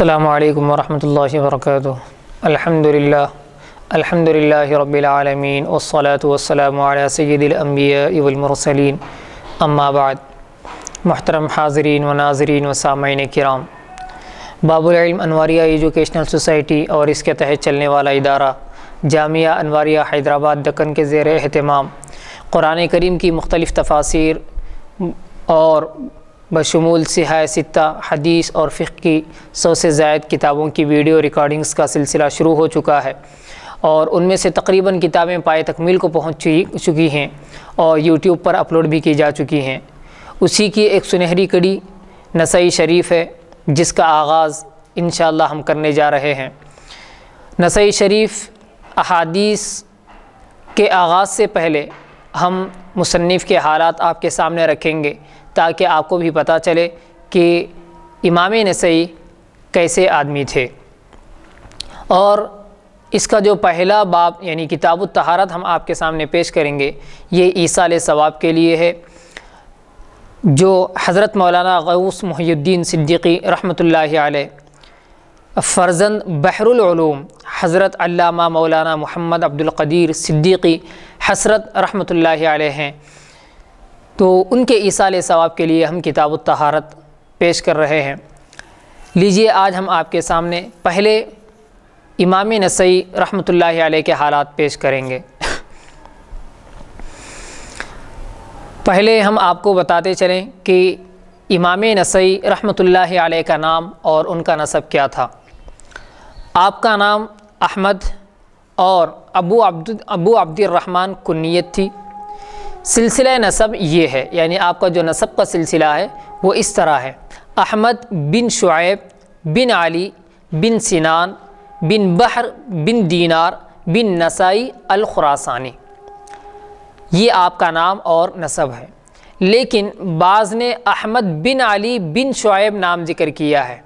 السلام علیکم ورحمۃ اللہ وبرکاتہ۔ الحمد للہ رب العالمین والصلاة والسلام علی سید الانبیاء والمرسلین، اما بعد۔ محترم حاضرین و ناظرین و سامعین کرام، باب العلم انواریہ ایجوکیشنل سوسائٹی اور اس کے تحت چلنے والا ادارہ جامعہ انواریہ حیدرآباد دکن کے زیر اہتمام قرآن کریم کی مختلف تفاسیر اور بشمول صحاح ستہ حدیث اور فقہ کی 100 سے زائد کتابوں کی ویڈیو ریکارڈنگز کا سلسلہ شروع ہو چکا ہے، اور ان میں سے تقریباً کتابیں پائے تکمیل کو پہنچ چکی ہیں اور یوٹیوب پر اپلوڈ بھی کی جا چکی ہیں۔ اسی کی ایک سنہری کڑی نسائی شریف ہے، جس کا آغاز انشاءاللہ ہم کرنے جا رہے ہیں۔ نسائی شریف احادیث کے آغاز سے پہلے ہم مصنف کے حالات آپ کے سامنے رکھیں گے، تاکہ آپ کو بھی پتہ چلے کہ امام نسائی کیسے آدمی تھے۔ اور اس کا جو پہلا باب یعنی کتاب الطہارت ہم آپ کے سامنے پیش کریں گے، یہ ایصال ثواب کے لیے ہے، جو حضرت مولانا غوث محی الدین صدیقی رحمۃ اللہ علیہ فرزند بحر العلوم حضرت علامہ مولانا محمد عبد القدیر صدیقی حسرت رحمۃ اللہ علیہ ہیں، تو ان کے ایصال ثواب کے لیے ہم کتاب الطہارت پیش کر رہے ہیں۔ لیجئے آج ہم آپ کے سامنے پہلے امام نسائی رحمۃ اللہ علیہ کے حالات پیش کریں گے۔ پہلے ہم آپ کو بتاتے چلیں کہ امام نسائی رحمۃ اللہ علیہ کا نام اور ان کا نسب کیا تھا۔ آپ کا نام احمد اور ابو عبد الرحمن کنیت تھی۔ سلسلہ نسب یہ ہے، یعنی آپ کا جو نسب کا سلسلہ ہے وہ اس طرح ہے: احمد بن شعیب بن علی بن سنان بن بحر بن دینار بن نسائی الخراسانی، یہ آپ کا نام اور نسب ہے۔ لیکن بعض نے احمد بن علی بن شعیب نام ذکر کیا ہے،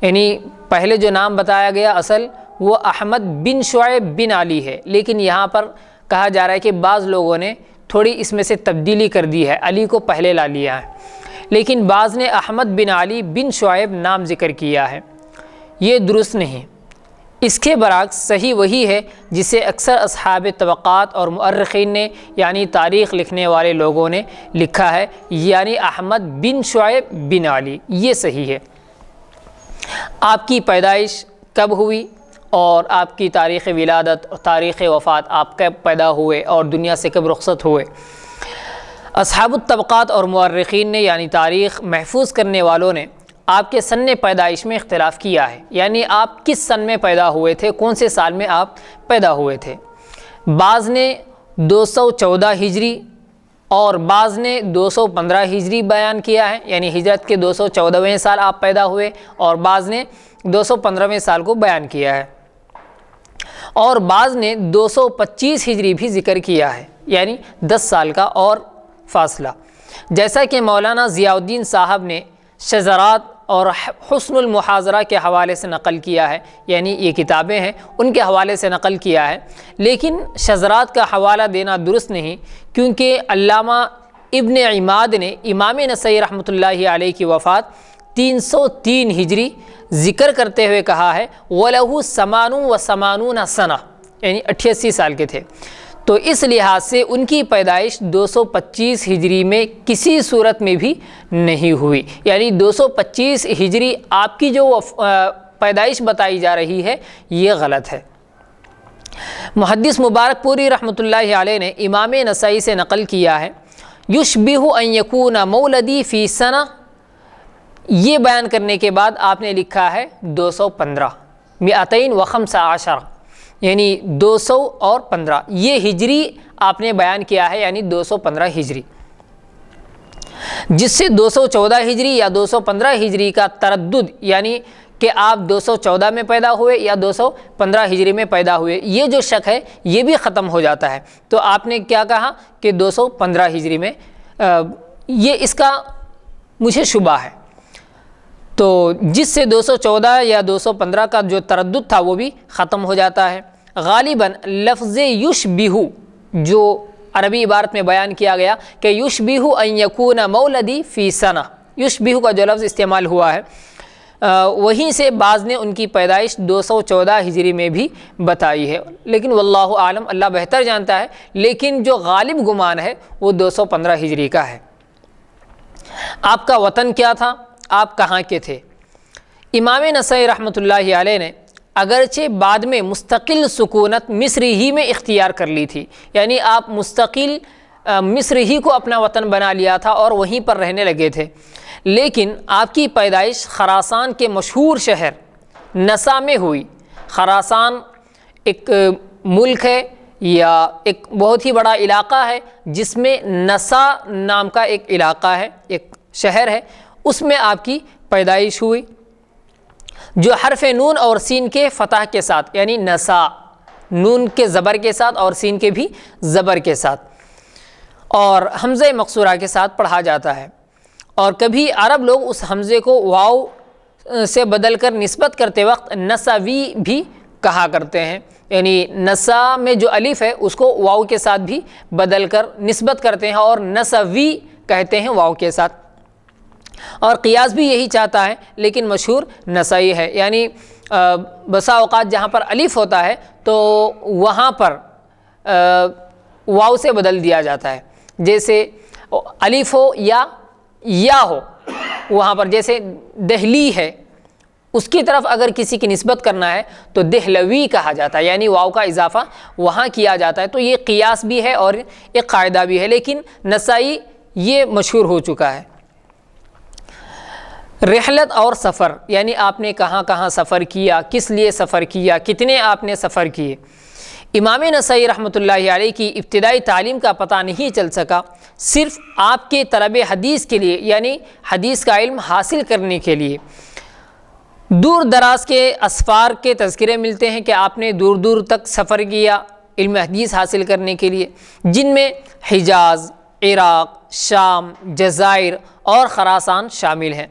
یعنی پہلے جو نام بتایا گیا اصل وہ احمد بن شعیب بن علی ہے، لیکن یہاں پر کہا جا رہا ہے کہ بعض لوگوں نے تھوڑی اس میں سے تبدیلی کر دی ہے، علی کو پہلے لا لیا ہے، لیکن بعض نے احمد بن علی بن شعیب نام ذکر کیا ہے۔ یہ درست نہیں، اس کے برعکس صحیح وہی ہے جسے اکثر اصحاب طبقات اور مؤرخین نے یعنی تاریخ لکھنے والے لوگوں نے لکھا ہے، یعنی احمد بن شعیب بن علی، یہ صحیح ہے۔ آپ کی پیدائش کب ہوئی اور آپ کی تاریخ ولادت اور تاریخ وفات، آپ کب پیدا ہوئے اور دنیا سے کب رخصت ہوئے، اصحاب الطبقات اور مؤرخین نے یعنی تاریخ محفوظ کرنے والوں نے آپ کے سن پیدائش میں اختلاف کیا ہے، یعنی آپ کس سن میں پیدا ہوئے تھے، کون سے سال میں آپ پیدا ہوئے تھے۔ بعض نے 214 ہجری اور بعض نے 215 ہجری بیان کیا ہے، یعنی ہجرت کے 214ویں سال آپ پیدا ہوئے، اور بعض نے 215ویں سال کو بیان کیا ہے، اور بعض نے 225 ہجری بھی ذکر کیا ہے، یعنی 10 سال کا اور فاصلہ۔ جیسا کہ مولانا ضیاء الدین صاحب نے شذرات اور حسن المحاضرہ کے حوالے سے نقل کیا ہے، یعنی یہ کتابیں ہیں ان کے حوالے سے نقل کیا ہے، لیکن شذرات کا حوالہ دینا درست نہیں، کیونکہ علامہ ابن عماد نے امام نسائی رحمۃ اللہ علیہ کی وفات 303 ہجری ذکر کرتے ہوئے کہا ہے وَلَهُ 88 سنہ، یعنی 88 سال کے تھے، تو اس لحاظ سے ان کی پیدائش 225 ہجری میں کسی صورت میں بھی نہیں ہوئی، یعنی 225 ہجری آپ کی جو پیدائش بتائی جا رہی ہے یہ غلط ہے۔ محدث مبارک پوری رحمۃ اللہ علیہ نے امام نسائی سے نقل کیا ہے یشبہ ان یکون مولدی فی سنہ، یہ بیان کرنے کے بعد آپ نے لکھا ہے 215 215، یعنی 215، یہ ہجری آپ نے بیان کیا ہے، یعنی 215 ہجری، جس سے 214 ہجری یا 215 ہجری کا تردد، یعنی کہ آپ 214 میں پیدا ہوئے یا 215 ہجری میں پیدا ہوئے، یہ جو شک ہے یہ بھی ختم ہو جاتا ہے۔ تو آپ نے کیا کہا کہ 215 ہجری میں، یہ اس کا مجھے شبہ ہے، تو جس سے 214 یا 215 کا جو تردد تھا وہ بھی ختم ہو جاتا ہے۔ غالباً لفظ یشبہ جو عربی عبارت میں بیان کیا گیا کہ یشبہ ان یکون مولدی فی سنہ، یشبہ کا جو لفظ استعمال ہوا ہے وہیں سے بعض نے ان کی پیدائش 214 ہجری میں بھی بتائی ہے، لیکن واللہ عالم، اللہ بہتر جانتا ہے، لیکن جو غالب گمان ہے وہ 215 ہجری کا ہے۔ آپ کا وطن کیا تھا؟ آپ کہاں کے تھے؟ امام نسائی رحمۃ اللہ علیہ نے اگرچہ بعد میں مستقل سکونت مصر ہی میں اختیار کر لی تھی، یعنی آپ مستقل مصر ہی کو اپنا وطن بنا لیا تھا اور وہیں پر رہنے لگے تھے، لیکن آپ کی پیدائش خراسان کے مشہور شہر نسا میں ہوئی۔ خراسان ایک ملک ہے یا ایک بہت ہی بڑا علاقہ ہے جس میں نسا نام کا ایک علاقہ ہے، ایک شہر ہے، اس میں آپ کی پیدائش ہوئی، جو حرف نون اور سین کے فتح کے ساتھ، یعنی نسا، نون کے زبر کے ساتھ اور سین کے بھی زبر کے ساتھ اور حمزہ مقصورہ کے ساتھ پڑھا جاتا ہے، اور کبھی عرب لوگ اس حمزے کو واو سے بدل کر نسبت کرتے وقت نسوی بھی کہا کرتے ہیں، یعنی نسا میں جو الف ہے اس کو واو کے ساتھ بھی بدل کر نسبت کرتے ہیں اور نسوی کہتے ہیں واو کے ساتھ، اور قیاس بھی یہی چاہتا ہے، لیکن مشہور نسائی ہے، یعنی بسا اوقات جہاں پر الف ہوتا ہے تو وہاں پر واو سے بدل دیا جاتا ہے، جیسے الف ہو یا ہو، وہاں پر جیسے دہلی ہے، اس کی طرف اگر کسی کی نسبت کرنا ہے تو دہلوی کہا جاتا ہے، یعنی واو کا اضافہ وہاں کیا جاتا ہے، تو یہ قیاس بھی ہے اور ایک قاعدہ بھی ہے، لیکن نسائی یہ مشہور ہو چکا ہے۔ رحلت اور سفر، یعنی آپ نے کہاں کہاں سفر کیا، کس لیے سفر کیا، کتنے آپ نے سفر کیے۔ امام نسائی رحمۃ اللہ علیہ کی ابتدائی تعلیم کا پتہ نہیں چل سکا، صرف آپ کے طلب حدیث کے لیے، یعنی حدیث کا علم حاصل کرنے کے لیے دور دراز کے اسفار کے تذکرے ملتے ہیں کہ آپ نے دور دور تک سفر کیا علم حدیث حاصل کرنے کے لیے، جن میں حجاز، عراق، شام، جزائر اور خراسان شامل ہیں۔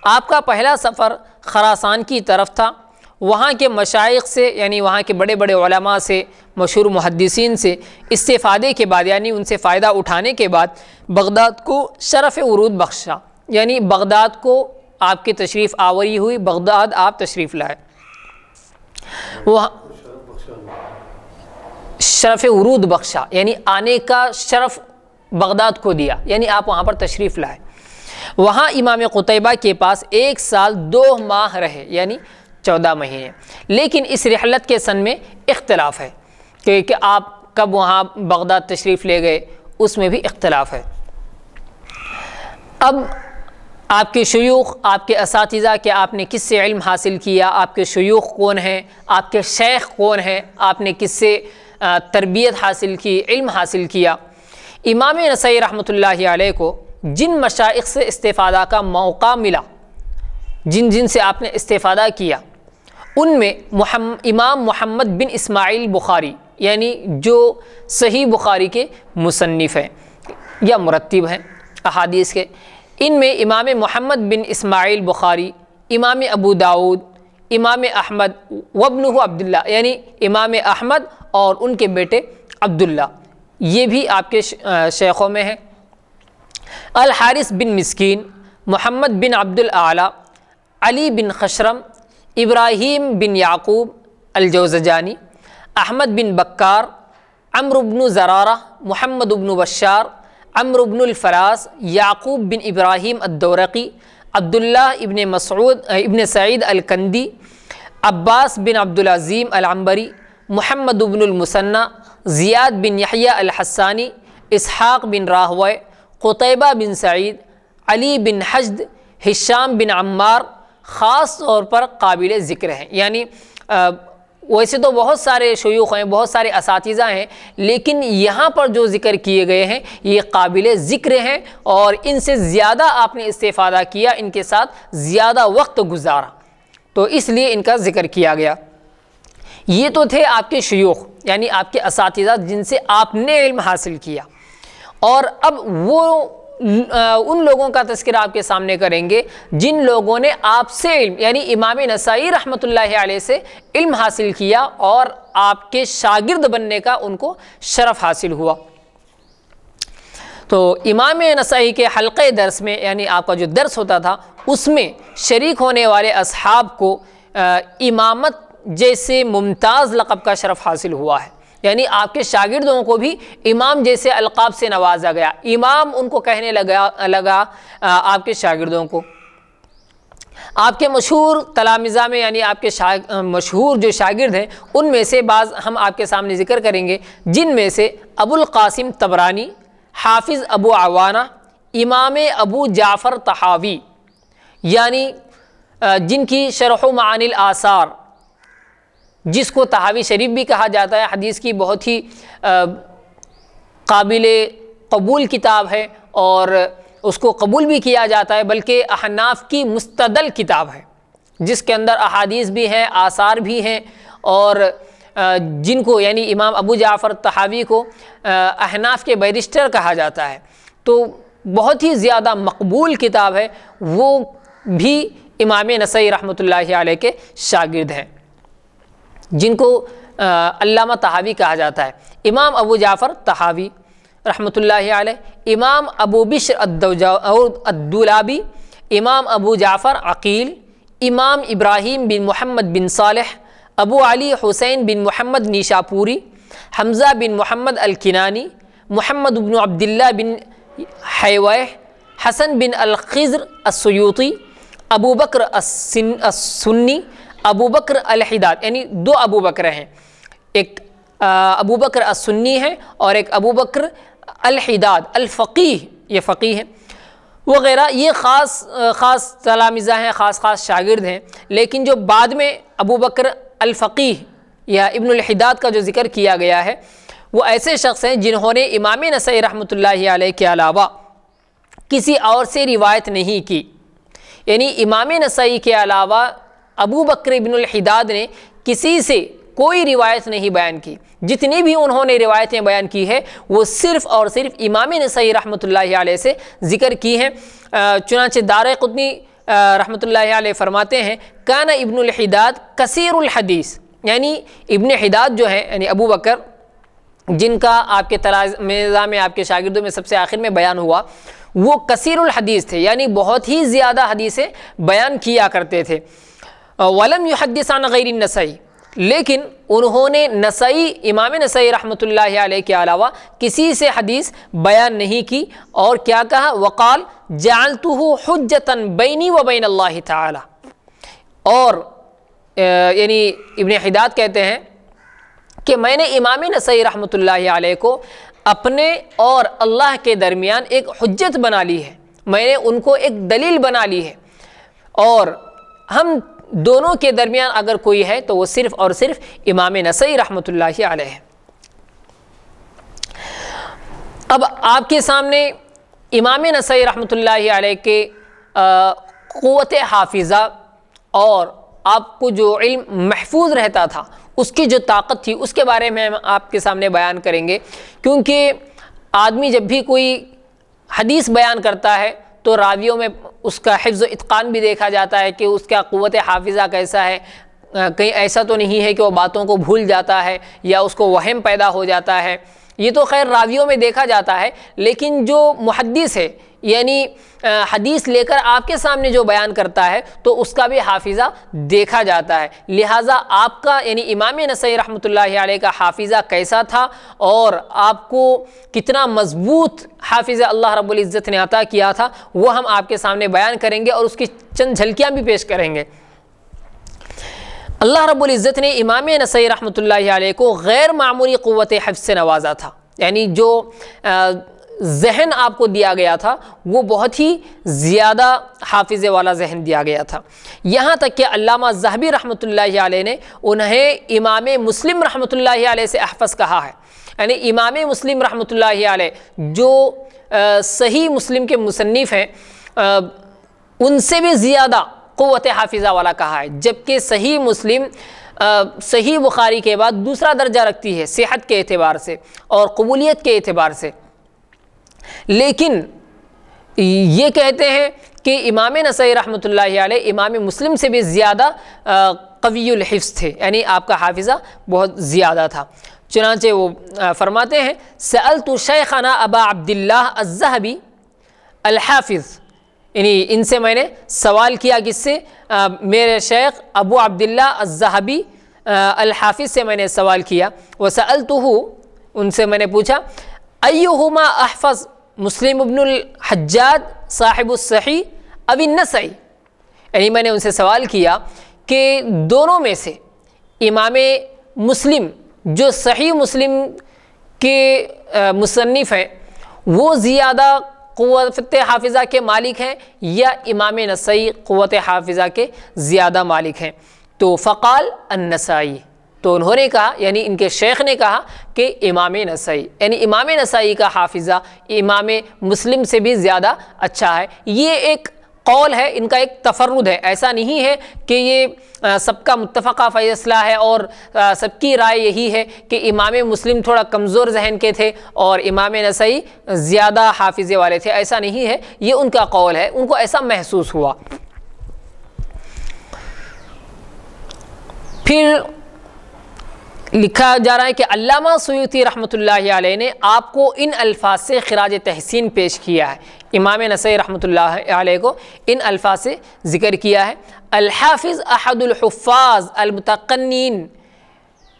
آپ کا پہلا سفر خراسان کی طرف تھا، وہاں کے مشائخ سے، یعنی وہاں کے بڑے بڑے علماء سے، مشہور محدثین سے استفادے کے بعد، یعنی ان سے فائدہ اٹھانے کے بعد بغداد کو شرف ورود بخشا، یعنی بغداد کو آپ کی تشریف آوری ہوئی، بغداد آپ تشریف لائے، وہاں شرف ورود بخشا، یعنی آنے کا شرف بغداد کو دیا، یعنی آپ وہاں پر تشریف لائے۔ وہاں امام قتیبہ کے پاس 1 سال 2 ماہ رہے، یعنی 14 مہینے، لیکن اس رحلت کے سن میں اختلاف ہے کہ آپ کب وہاں بغداد تشریف لے گئے، اس میں بھی اختلاف ہے۔ اب آپ کے شیوخ، آپ کے اساتذہ کہ آپ نے کس سے علم حاصل کیا، آپ کے شیوخ کون ہیں، آپ کے شیخ کون ہیں، آپ نے کس سے تربیت حاصل کی، علم حاصل کیا۔ امام نسائی رحمۃ اللہ علیہ کو جن مشائخ سے استفادہ کا موقع ملا، جن سے آپ نے استفادہ کیا، ان میں امام محمد بن اسماعیل بخاری، یعنی جو صحیح بخاری کے مصنف ہیں یا مرتب ہیں احادیث کے، ان میں امام محمد بن اسماعیل بخاری، امام ابو داود، امام احمد وابنہ عبداللہ، یعنی امام احمد اور ان کے بیٹے عبداللہ، یہ بھی آپ کے شیخوں میں ہیں۔ الحارث بن مسکین، محمد بن عبد الاعلی، علی بن خشرم، ابراہیم بن یعقوب الجوزجانی، احمد بن بکار، عمرو بن زرارہ، محمد بن بشار، عمرو بن الفراس، یعقوب بن ابراہیم الدورقی، عبداللہ ابن مسعود ابن سعید الکندی، عباس بن عبدالعظیم العنبری، محمد بن المثنى، زیاد بن یحییٰ الحسانی، اسحاق بن راہوے، قتیبہ بن سعید، علی بن حجد، ہشام بن عمار خاص طور پر قابل ذکر ہیں، یعنی ویسے تو بہت سارے شیوخ ہیں، بہت سارے اساتذہ ہیں، لیکن یہاں پر جو ذکر کیے گئے ہیں یہ قابل ذکر ہیں اور ان سے زیادہ آپ نے استفادہ کیا، ان کے ساتھ زیادہ وقت گزارا، تو اس لیے ان کا ذکر کیا گیا۔ یہ تو تھے آپ کے شیوخ، یعنی آپ کے اساتذہ جن سے آپ نے علم حاصل کیا، اور اب وہ ان لوگوں کا تذکرہ آپ کے سامنے کریں گے جن لوگوں نے آپ سے علم، یعنی امام نسائی رحمۃ اللہ علیہ سے علم حاصل کیا اور آپ کے شاگرد بننے کا ان کو شرف حاصل ہوا۔ تو امام نسائی کے حلقے درس میں یعنی آپ کا جو درس ہوتا تھا اس میں شریک ہونے والے اصحاب کو امامت جیسے ممتاز لقب کا شرف حاصل ہوا ہے، یعنی آپ کے شاگردوں کو بھی امام جیسے القاب سے نوازا گیا، امام ان کو کہنے لگا آپ کے شاگردوں کو۔ آپ کے مشہور تلامذہ میں یعنی آپ کے مشہور جو شاگرد ہیں ان میں سے بعض ہم آپ کے سامنے ذکر کریں گے، جن میں سے ابو القاسم طبرانی، حافظ ابو عوانہ، امام ابو جعفر طحاوی، یعنی جن کی شرح و معانی الآثار، جس کو طحاوی شریف بھی کہا جاتا ہے، حدیث کی بہت ہی قابل قبول کتاب ہے اور اس کو قبول بھی کیا جاتا ہے، بلکہ احناف کی مستدل کتاب ہے جس کے اندر احادیث بھی ہیں، آثار بھی ہیں، اور جن کو یعنی امام ابو جعفر طحاوی کو احناف کے بیرسٹر کہا جاتا ہے، تو بہت ہی زیادہ مقبول کتاب ہے، وہ بھی امام نسائی رحمۃ اللہ علیہ کے شاگرد ہیں جن کو علامہ طحاوی کہا جاتا ہے۔ امام ابو جعفر طحاوی رحمۃ اللہ علیہ، امام ابو بشر الدولابی، امام ابو جعفر عقیل، امام ابراہیم بن محمد بن صالح، ابو علی حسین بن محمد نیشاپوری، حمزہ بن محمد الکنانی، محمد بن عبداللہ بن حیوہ، حسن بن الخضر السیوطی، ابو بکر السنی، ابو بکر الحداد، یعنی دو ابو بکر ہیں، ایک ابو بکر السنی ہے اور ایک ابو بکر الحداد الفقیہ، یہ فقیہ ہیں وغیرہ، یہ خاص تلامذہ ہیں، خاص شاگرد ہیں، لیکن جو بعد میں ابو بکر الفقیہ یا ابن الحداد کا جو ذکر کیا گیا ہے وہ ایسے شخص ہیں جنہوں نے امام نسائی رحمۃ اللہ علیہ کے علاوہ کسی اور سے روایت نہیں کی، یعنی امام نسائی کے علاوہ ابو بکر ابن الحداد نے کسی سے کوئی روایت نہیں بیان کی، جتنی بھی انہوں نے روایتیں بیان کی ہے وہ صرف اور صرف امام نسائی رحمۃ اللہ علیہ سے ذکر کی ہیں۔ چنانچہ دارقطنی رحمۃ اللہ علیہ فرماتے ہیں کان ابن الحداد کثیر الحدیث، یعنی ابن حداد جو ہے یعنی ابو بکر جن کا آپ کے تلامذہ میں آپ کے شاگردوں میں سب سے آخر میں بیان ہوا، وہ کثیر الحدیث تھے، یعنی بہت ہی زیادہ حدیثیں بیان کیا کرتے تھے۔ ولم یحدث عن غیر النسائی، لیکن انہوں نے امام نسائی رحمۃ اللہ علیہ کے علاوہ کسی سے حدیث بیان نہیں کی، اور کیا کہا، وقال جعلتہ حجتا بینی و بین اللہ تعالی، اور یعنی ابن حداد کہتے ہیں کہ میں نے امام نسائی رحمۃ اللہ علیہ کو اپنے اور اللہ کے درمیان ایک حجت بنا لی ہے، میں نے ان کو ایک دلیل بنا لی ہے، اور ہم دونوں کے درمیان اگر کوئی ہے تو وہ صرف اور صرف امام نسائی رحمۃ اللہ علیہ ہے۔ اب آپ کے سامنے امام نسائی رحمۃ اللہ علیہ کے قوت حافظہ اور آپ کو جو علم محفوظ رہتا تھا اس کی جو طاقت تھی اس کے بارے میں ہم آپ کے سامنے بیان کریں گے، کیونکہ آدمی جب بھی کوئی حدیث بیان کرتا ہے تو راویوں میں اس کا حفظ و اتقان بھی دیکھا جاتا ہے کہ اس کا قوت حافظہ کیسا ہے، کہیں ایسا تو نہیں ہے کہ وہ باتوں کو بھول جاتا ہے یا اس کو وہم پیدا ہو جاتا ہے، یہ تو خیر راویوں میں دیکھا جاتا ہے، لیکن جو محدث ہے یعنی حدیث لے کر آپ کے سامنے جو بیان کرتا ہے تو اس کا بھی حافظہ دیکھا جاتا ہے، لہٰذا آپ کا یعنی امام نسائی رحمۃ اللہ علیہ کا حافظہ کیسا تھا اور آپ کو کتنا مضبوط حافظہ اللہ رب العزت نے عطا کیا تھا وہ ہم آپ کے سامنے بیان کریں گے اور اس کی چند جھلکیاں بھی پیش کریں گے۔ اللہ رب العزت نے امام نسائی رحمۃ اللہ علیہ کو غیر معمولی قوت حفظ سے نوازا تھا، یعنی جو ذہن آپ کو دیا گیا تھا وہ بہت ہی زیادہ حافظے والا ذہن دیا گیا تھا، یہاں تک کہ علامہ ذہبی رحمۃ اللہ علیہ نے انہیں امام مسلم رحمۃ اللہ علیہ سے احفظ کہا ہے، یعنی امام مسلم رحمۃ اللہ علیہ جو صحیح مسلم کے مصنف ہیں ان سے بھی زیادہ قوت حافظہ والا کہا ہے، جبکہ صحیح مسلم صحیح بخاری کے بعد دوسرا درجہ رکھتی ہے صحت کے اعتبار سے اور قبولیت کے اعتبار سے، لیکن یہ کہتے ہیں کہ امام نسائی رحمۃ اللہ علیہ امام مسلم سے بھی زیادہ قوی الحفظ تھے، یعنی آپ کا حافظہ بہت زیادہ تھا۔ چنانچہ وہ فرماتے ہیں سألت شیخنا ابا عبداللہ الذہبی الحافظ، یعنی ان سے میں نے سوال کیا، کس سے؟ میرے شیخ ابو عبداللہ الذہبی الحافظ سے میں نے سوال کیا۔ وسألتہ، ان سے میں نے پوچھا ایہما احفظ مسلم ابن الحجاج صاحب الصحیح او النسائی، یعنی میں نے ان سے سوال کیا کہ دونوں میں سے امام مسلم جو صحیح مسلم کے مصنف ہیں وہ زیادہ قوت حافظہ کے مالک ہیں یا امام نسائی قوت حافظہ کے زیادہ مالک ہیں؟ تو فقال النسائی، تو انہوں نے کہا، یعنی ان کے شیخ نے کہا کہ امام نسائی، یعنی امام نسائی کا حافظہ امام مسلم سے بھی زیادہ اچھا ہے۔ یہ ایک قول ہے، ان کا ایک تفرد ہے، ایسا نہیں ہے کہ یہ سب کا متفقہ فیصلہ ہے اور سب کی رائے یہی ہے کہ امام مسلم تھوڑا کمزور ذہن کے تھے اور امام نسائی زیادہ حافظے والے تھے، ایسا نہیں ہے، یہ ان کا قول ہے، ان کو ایسا محسوس ہوا۔ پھر لکھا جا رہا ہے کہ علامہ سیوطی رحمۃ اللہ علیہ نے آپ کو ان الفاظ سے خراج تحسین پیش کیا ہے، امام نسائی رحمۃ اللہ علیہ کو ان الفاظ سے ذکر کیا ہے، الحافظ احد الحفاظ المتقنین،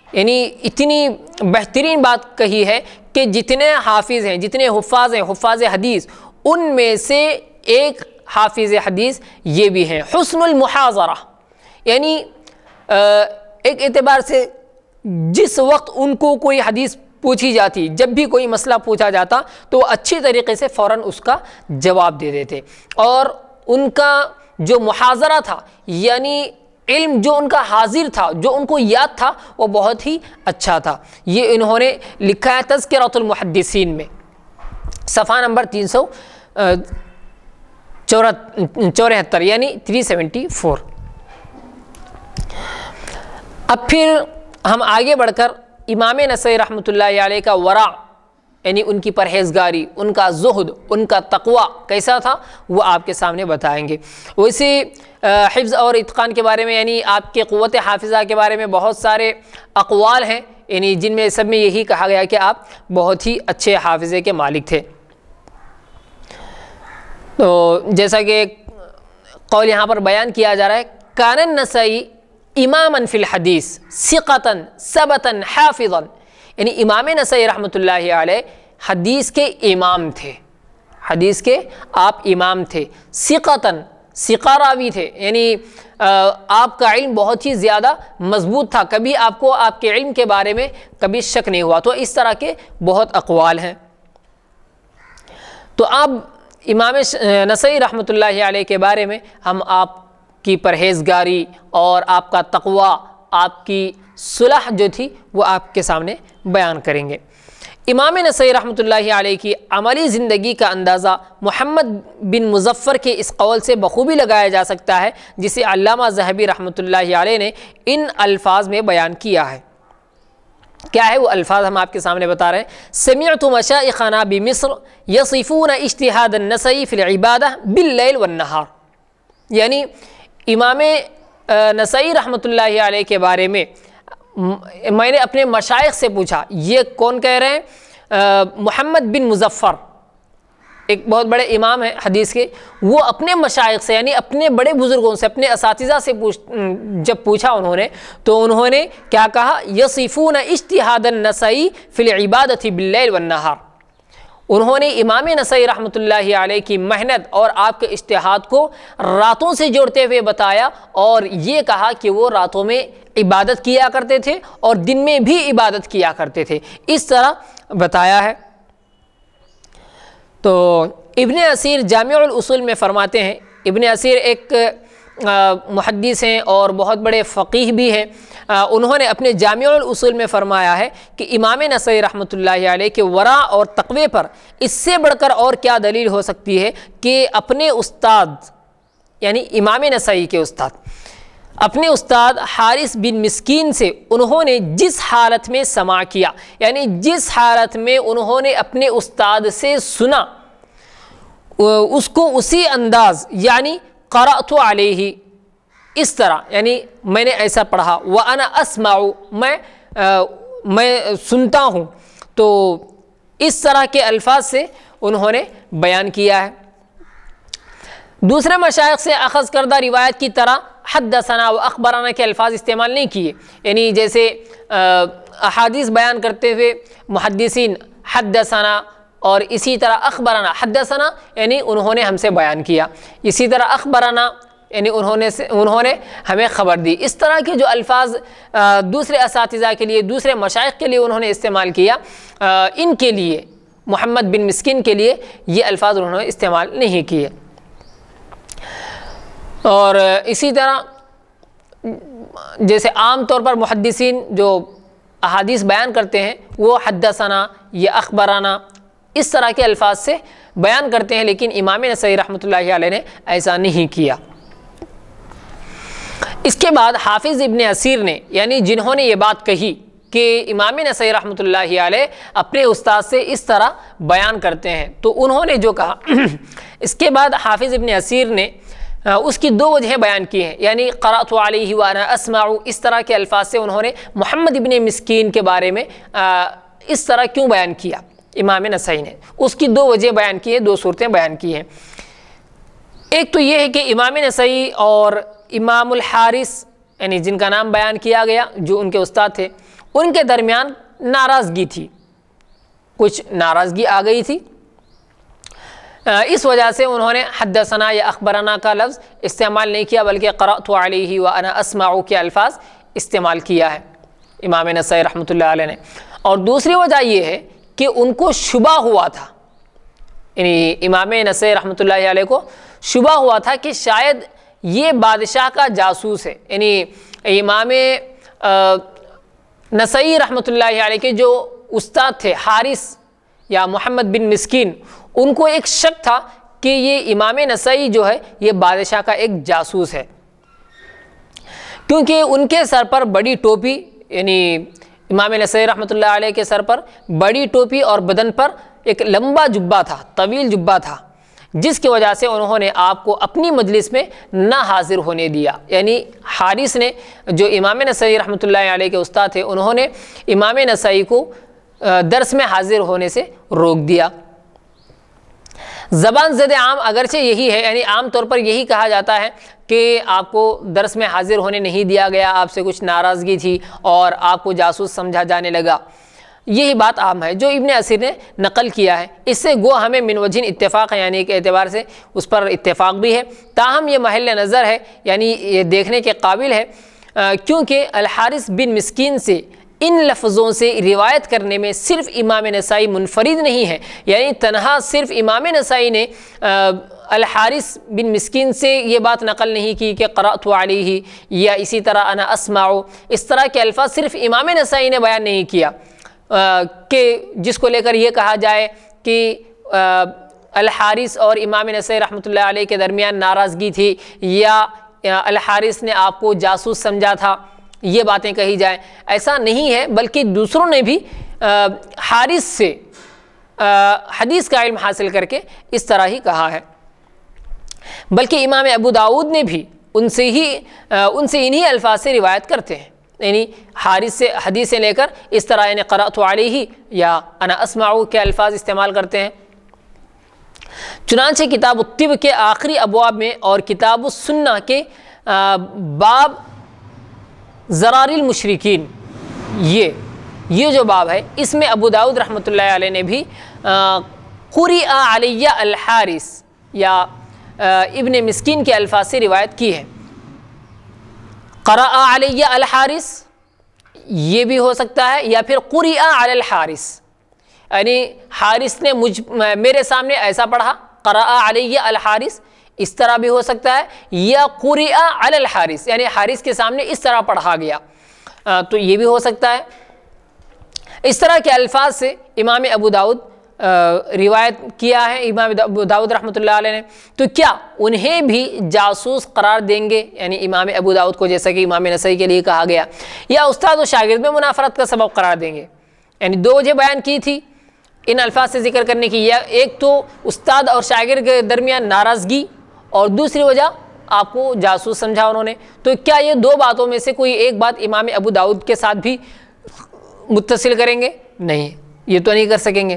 یعنی اتنی بہترین بات کہی ہے کہ جتنے حافظ ہیں، جتنے حفاظ ہیں، حفاظ حدیث، ان میں سے ایک حافظ حدیث یہ بھی ہیں، حسن المحاضرہ، یعنی ایک اعتبار سے جس وقت ان کو کوئی حدیث پوچھی جاتی، جب بھی کوئی مسئلہ پوچھا جاتا تو وہ اچھی طریقے سے فوراً اس کا جواب دے دیتے، اور ان کا جو محاضرہ تھا یعنی علم جو ان کا حاضر تھا، جو ان کو یاد تھا، وہ بہت ہی اچھا تھا۔ یہ انہوں نے لکھا ہے تذکرۃ المحدثین میں، صفحہ نمبر 374 یعنی 374۔ اب پھر ہم آگے بڑھ کر امام نسائی رحمۃ اللہ علیہ کا ورع، یعنی ان کی پرہیزگاری، ان کا زہد، ان کا تقوی کیسا تھا، وہ آپ کے سامنے بتائیں گے۔ ویسے حفظ اور اتقان کے بارے میں، یعنی آپ کے قوت حافظہ کے بارے میں بہت سارے اقوال ہیں، یعنی جن میں سب میں یہی کہا گیا کہ آپ بہت ہی اچھے حافظے کے مالک تھے۔ تو جیسا کہ قول یہاں پر بیان کیا جا رہا ہے، کان النسائی اماما فی الحدیث ثقتا ثبتا حافظا، یعنی امام نسائی رحمۃ اللہ علیہ حدیث کے امام تھے، حدیث کے آپ امام تھے، ثقتا، ثقہ راوی تھے، یعنی آپ کا علم بہت ہی زیادہ مضبوط تھا، کبھی آپ کو آپ کے علم کے بارے میں کبھی شک نہیں ہوا۔ تو اس طرح کے بہت اقوال ہیں۔ تو اب امام نسائی رحمۃ اللہ علیہ کے بارے میں ہم آپ کی پرہیزگاری اور آپ کا تقوی، آپ کی صلح جو تھی وہ آپ کے سامنے بیان کریں گے۔ امام نسائی رحمۃ اللہ علیہ کی عملی زندگی کا اندازہ محمد بن مظفر کے اس قول سے بخوبی لگایا جا سکتا ہے جسے علامہ ذہبی رحمۃ اللہ علیہ نے ان الفاظ میں بیان کیا ہے۔ کیا ہے وہ الفاظ ہم آپ کے سامنے بتا رہے ہیں؟ سمعت مشائخنا بمصر یصفون اجتہاد النسائی فی العبادہ باللیل والنہار، یعنی امام نسائی رحمۃ اللہ علیہ کے بارے میں میں نے اپنے مشائخ سے پوچھا، یہ کون کہہ رہے ہیں؟ محمد بن مظفر، ایک بہت بڑے امام ہیں حدیث کے، وہ اپنے مشائخ سے یعنی اپنے بڑے بزرگوں سے، اپنے اساتذہ سے جب پوچھا انہوں نے تو انہوں نے کیا کہا؟ یصفون اجتہاد النسائی فی العبادۃ باللیل والنہار، انہوں نے امام نسائی رحمۃ اللہ علیہ کی محنت اور آپ کے اجتہاد کو راتوں سے جوڑتے ہوئے بتایا، اور یہ کہا کہ وہ راتوں میں عبادت کیا کرتے تھے اور دن میں بھی عبادت کیا کرتے تھے، اس طرح بتایا ہے۔ تو ابن اثیر جامع الاصول میں فرماتے ہیں، ابن اثیر ایک محدث ہیں اور بہت بڑے فقیہ بھی ہیں، انہوں نے اپنے جامع الاصول میں فرمایا ہے کہ امام نسائی رحمۃ اللہ علیہ کے ورع اور تقوی پر اس سے بڑھ کر اور کیا دلیل ہو سکتی ہے کہ اپنے استاد یعنی امام نسائی کے استاد، اپنے استاد حارث بن مسکین سے انہوں نے جس حالت میں سماع کیا، یعنی جس حالت میں انہوں نے اپنے استاد سے سنا، اس کو اسی انداز یعنی قرأت علیہ اس طرح یعنی میں نے ایسا پڑھا، وَأَنَا أَسْمَعُ میں سنتا ہوں، تو اس طرح کے الفاظ سے انہوں نے بیان کیا ہے۔ دوسرے مشائخ سے اخذ کردہ روایت کی طرح حدثنا و اخبرنا کے الفاظ استعمال نہیں کیے، یعنی جیسے احادیث بیان کرتے ہوئے محدثین حدثنا اور اسی طرح اخبرنا، حدثنا یعنی انہوں نے ہم سے بیان کیا، اسی طرح اخبرنا یعنی انہوں نے ہمیں خبر دی۔ اس طرح کے جو الفاظ دوسرے اساتذہ کے لیے، دوسرے مشائخ کے لیے انہوں نے استعمال کیا، ان کے لیے محمد بن مسکین کے لیے یہ الفاظ انہوں نے استعمال نہیں کیے۔ اور اسی طرح جیسے عام طور پر محدثین جو احادیث بیان کرتے ہیں وہ حدثنا یا اخبرنا اس طرح کے الفاظ سے بیان کرتے ہیں، لیکن امام نسائی رحمۃ اللہ علیہ نے ایسا نہیں کیا۔ اس کے بعد حافظ ابن اسیر نے، یعنی جنہوں نے یہ بات کہی کہ امام نسائی رحمۃ اللہ علیہ اپنے استاد سے اس طرح بیان کرتے ہیں، تو انہوں نے جو کہا اس کے بعد حافظ ابن اسیر نے اس کی دو وجہیں بیان کی ہیں، یعنی قرأت علیہ وانا اسمع، اس طرح کے الفاظ سے انہوں نے محمد ابن مسکین کے بارے میں اس طرح کیوں بیان کیا امام نسائی نے، اس کی دو وجہ بیان کی ہیں، دو صورتیں بیان کی ہیں۔ ایک تو یہ ہے کہ امام نسائی اور امام الحارث یعنی جن کا نام بیان کیا گیا جو ان کے استاد تھے، ان کے درمیان ناراضگی تھی، کچھ ناراضگی آ گئی تھی، اس وجہ سے انہوں نے حدثنا یا اخبرنا کا لفظ استعمال نہیں کیا، بلکہ قرأت علیہ وانا اسمع کے الفاظ استعمال کیا ہے امام نسائی رحمۃ اللہ علیہ نے۔ اور دوسری وجہ یہ ہے کہ ان کو شبہ ہوا تھا، یعنی امام نسائی رحمۃ اللہ علیہ کو شبہ ہوا تھا کہ شاید یہ بادشاہ کا جاسوس ہے، یعنی امام نسائی رحمۃ اللہ علیہ کے جو استاد تھے حارث یا محمد بن مسکین، ان کو ایک شک تھا کہ یہ امام نسائی جو ہے یہ بادشاہ کا ایک جاسوس ہے، کیونکہ ان کے سر پر بڑی ٹوپی، یعنی امام نسائی رحمۃ اللہ علیہ کے سر پر بڑی ٹوپی اور بدن پر ایک لمبا جبہ تھا، طویل جبہ تھا، جس کی وجہ سے انہوں نے آپ کو اپنی مجلس میں نہ حاضر ہونے دیا، یعنی حارث نے جو امام نسائی رحمۃ اللہ علیہ کے استاد تھے انہوں نے امام نسائی کو درس میں حاضر ہونے سے روک دیا۔ زبان زد عام اگرچہ یہی ہے، یعنی عام طور پر یہی کہا جاتا ہے کہ آپ کو درس میں حاضر ہونے نہیں دیا گیا، آپ سے کچھ ناراضگی تھی اور آپ کو جاسوس سمجھا جانے لگا، یہی بات عام ہے جو ابن اسیر نے نقل کیا ہے۔ اس سے گو ہمیں من وجہ اتفاق ہے، یعنی کہ اعتبار سے اس پر اتفاق بھی ہے، تاہم یہ محل نظر ہے، یعنی یہ دیکھنے کے قابل ہے، کیونکہ الحارث بن مسکین سے ان لفظوں سے روایت کرنے میں صرف امام نسائی منفرد نہیں ہے، یعنی تنہا صرف امام نسائی نے الحارث بن مسکین سے یہ بات نقل نہیں کی کہ قرأت علیہ یا اسی طرح انا اسمع، اس طرح کے الفاظ صرف امام نسائی نے بیان نہیں کیا کہ جس کو لے کر یہ کہا جائے کہ الحارث اور امام نسائی رحمۃ اللہ علیہ کے درمیان ناراضگی تھی یا الحارث نے آپ کو جاسوس سمجھا تھا، یہ باتیں کہی جائیں، ایسا نہیں ہے، بلکہ دوسروں نے بھی حارث سے حدیث کا علم حاصل کر کے اس طرح ہی کہا ہے، بلکہ امام ابو داؤد نے بھی ان سے انہی الفاظ سے روایت کرتے ہیں، یعنی حارث سے حدیث سے لے کر اس طرح یعنی قرأت علیہ یا انا اسمع کے الفاظ استعمال کرتے ہیں۔ چنانچہ کتاب الطب کے آخری ابواب میں اور کتاب السنہ کے باب ضرار المشرکین، یہ جو باب ہے اس میں ابو داؤد رحمۃ اللہ علیہ نے بھی قرئ علی الحارث یا ابن مسکین کے الفاظ سے روایت کی ہے۔ قرأ علی الحارث یہ بھی ہو سکتا ہے، یا پھر قرئ علی الحارث، یعنی حارث نے میرے سامنے ایسا پڑھا، قرأ علی الحارث اس طرح بھی ہو سکتا ہے، یا قرئ علی الحارث یعنی حارث کے سامنے اس طرح پڑھا گیا، تو یہ بھی ہو سکتا ہے۔ اس طرح کے الفاظ سے امام ابو داؤد روایت کیا ہے، امام ابو داؤد رحمۃ اللہ علیہ نے، تو کیا انہیں بھی جاسوس قرار دیں گے، یعنی امام ابو داؤد کو جیسا کہ امام نسائی کے لیے کہا گیا، یا استاد و شاگرد میں منافرت کا سبب قرار دیں گے؟ یعنی دو وجہ بیان کی تھی، ان الفاظ سے ذکر کرنے کی، یا ایک تو استاد اور شاگرد کے درمیان ناراضگی، اور دوسری وجہ آپ کو جاسوس سمجھا انہوں نے. تو کیا یہ دو باتوں میں سے کوئی ایک بات امام ابو داؤد کے ساتھ بھی متصل کریں گے؟ نہیں، یہ تو نہیں کر سکیں گے.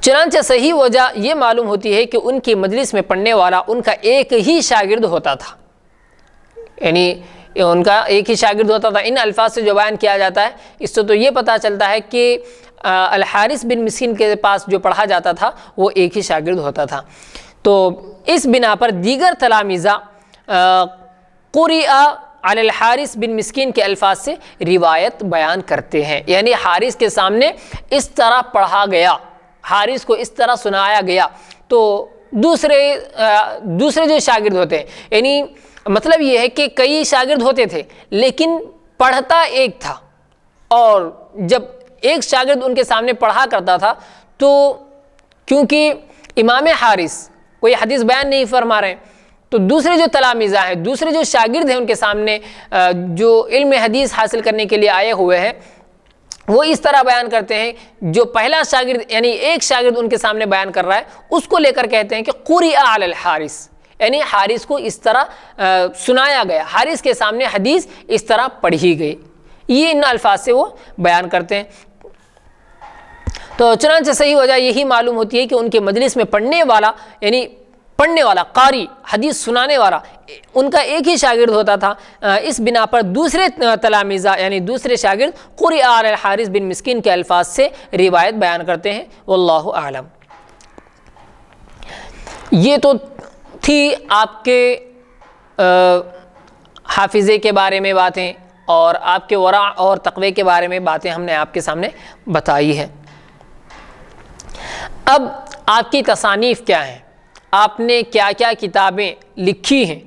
چنانچہ صحیح وجہ یہ معلوم ہوتی ہے کہ ان کی مجلس میں پڑھنے والا ان کا ایک ہی شاگرد ہوتا تھا، یعنی ان کا ایک ہی شاگرد ہوتا تھا. ان الفاظ سے جو بیان کیا جاتا ہے اس سے تو یہ پتہ چلتا ہے کہ الحارث بن مسکین کے پاس جو پڑھا جاتا تھا وہ ایک ہی شاگرد ہوتا تھا. تو اس بنا پر دیگر تلامذہ قرئ علی الحارث بن مسکین کے الفاظ سے روایت بیان کرتے ہیں، یعنی حارث کے سامنے اس طرح پڑھا گیا، حارث کو اس طرح سنایا گیا. تو دوسرے جو شاگرد ہوتے ہیں، یعنی مطلب یہ ہے کہ کئی شاگرد ہوتے تھے لیکن پڑھتا ایک تھا، اور جب ایک شاگرد ان کے سامنے پڑھا کرتا تھا تو کیونکہ امام حارث کوئی حدیث بیان نہیں فرما رہے ہیں، تو دوسرے جو تلامذہ ہیں، دوسرے جو شاگرد ہیں ان کے سامنے جو علم حدیث حاصل کرنے کے لیے آئے ہوئے ہیں، وہ اس طرح بیان کرتے ہیں. جو پہلا شاگرد یعنی ایک شاگرد ان کے سامنے بیان کر رہا ہے اس کو لے کر کہتے ہیں کہ قرئ علی الحارث، یعنی حارث کو اس طرح سنایا گیا، حارث کے سامنے حدیث اس طرح پڑھی گئی. یہ ان الفاظ سے وہ بیان کرتے ہیں. تو چنانچہ صحیح وجہ یہی معلوم ہوتی ہے کہ ان کے مجلس میں پڑھنے والا، یعنی پڑھنے والا قاری، حدیث سنانے والا ان کا ایک ہی شاگرد ہوتا تھا. اس بنا پر دوسرے تلامذہ یعنی دوسرے شاگرد قرئ علی الحارث بن مسکین کے الفاظ سے روایت بیان کرتے ہیں. واللہ اعلم. یہ تو تھی آپ کے حافظے کے بارے میں باتیں، اور آپ کے ورع اور تقوی کے بارے میں باتیں ہم نے آپ کے سامنے بتائی ہیں. اب آپ کی تصانیف کیا ہیں، آپ نے کیا کیا کتابیں لکھی ہیں،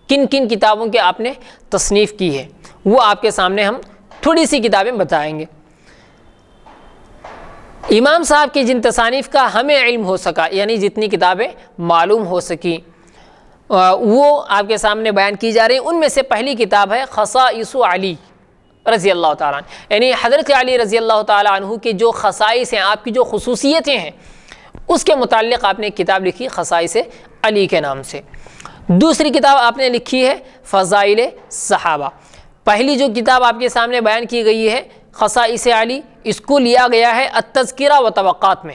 کن کن کتابوں کے آپ نے تصنیف کی ہے، وہ آپ کے سامنے ہم تھوڑی سی کتابیں بتائیں گے. امام صاحب کی جن تصانیف کا ہمیں علم ہو سکا، یعنی جتنی کتابیں معلوم ہو سکی، وہ آپ کے سامنے بیان کی جا رہی ہیں. ان میں سے پہلی کتاب ہے خصائص علی رضی اللہ تعالیٰ عنہ، یعنی حضرت علی رضی اللہ تعالیٰ عنہ کے جو خصائص ہیں، آپ کی جو خصوصیتیں ہیں، اس کے متعلق آپ نے ایک کتاب لکھی خصائص علی کے نام سے. دوسری کتاب آپ نے لکھی ہے فضائل صحابہ. پہلی جو کتاب آپ کے سامنے بیان کی گئی ہے خصائص علی، اس کو لیا گیا ہے التذکرہ و طبقات میں،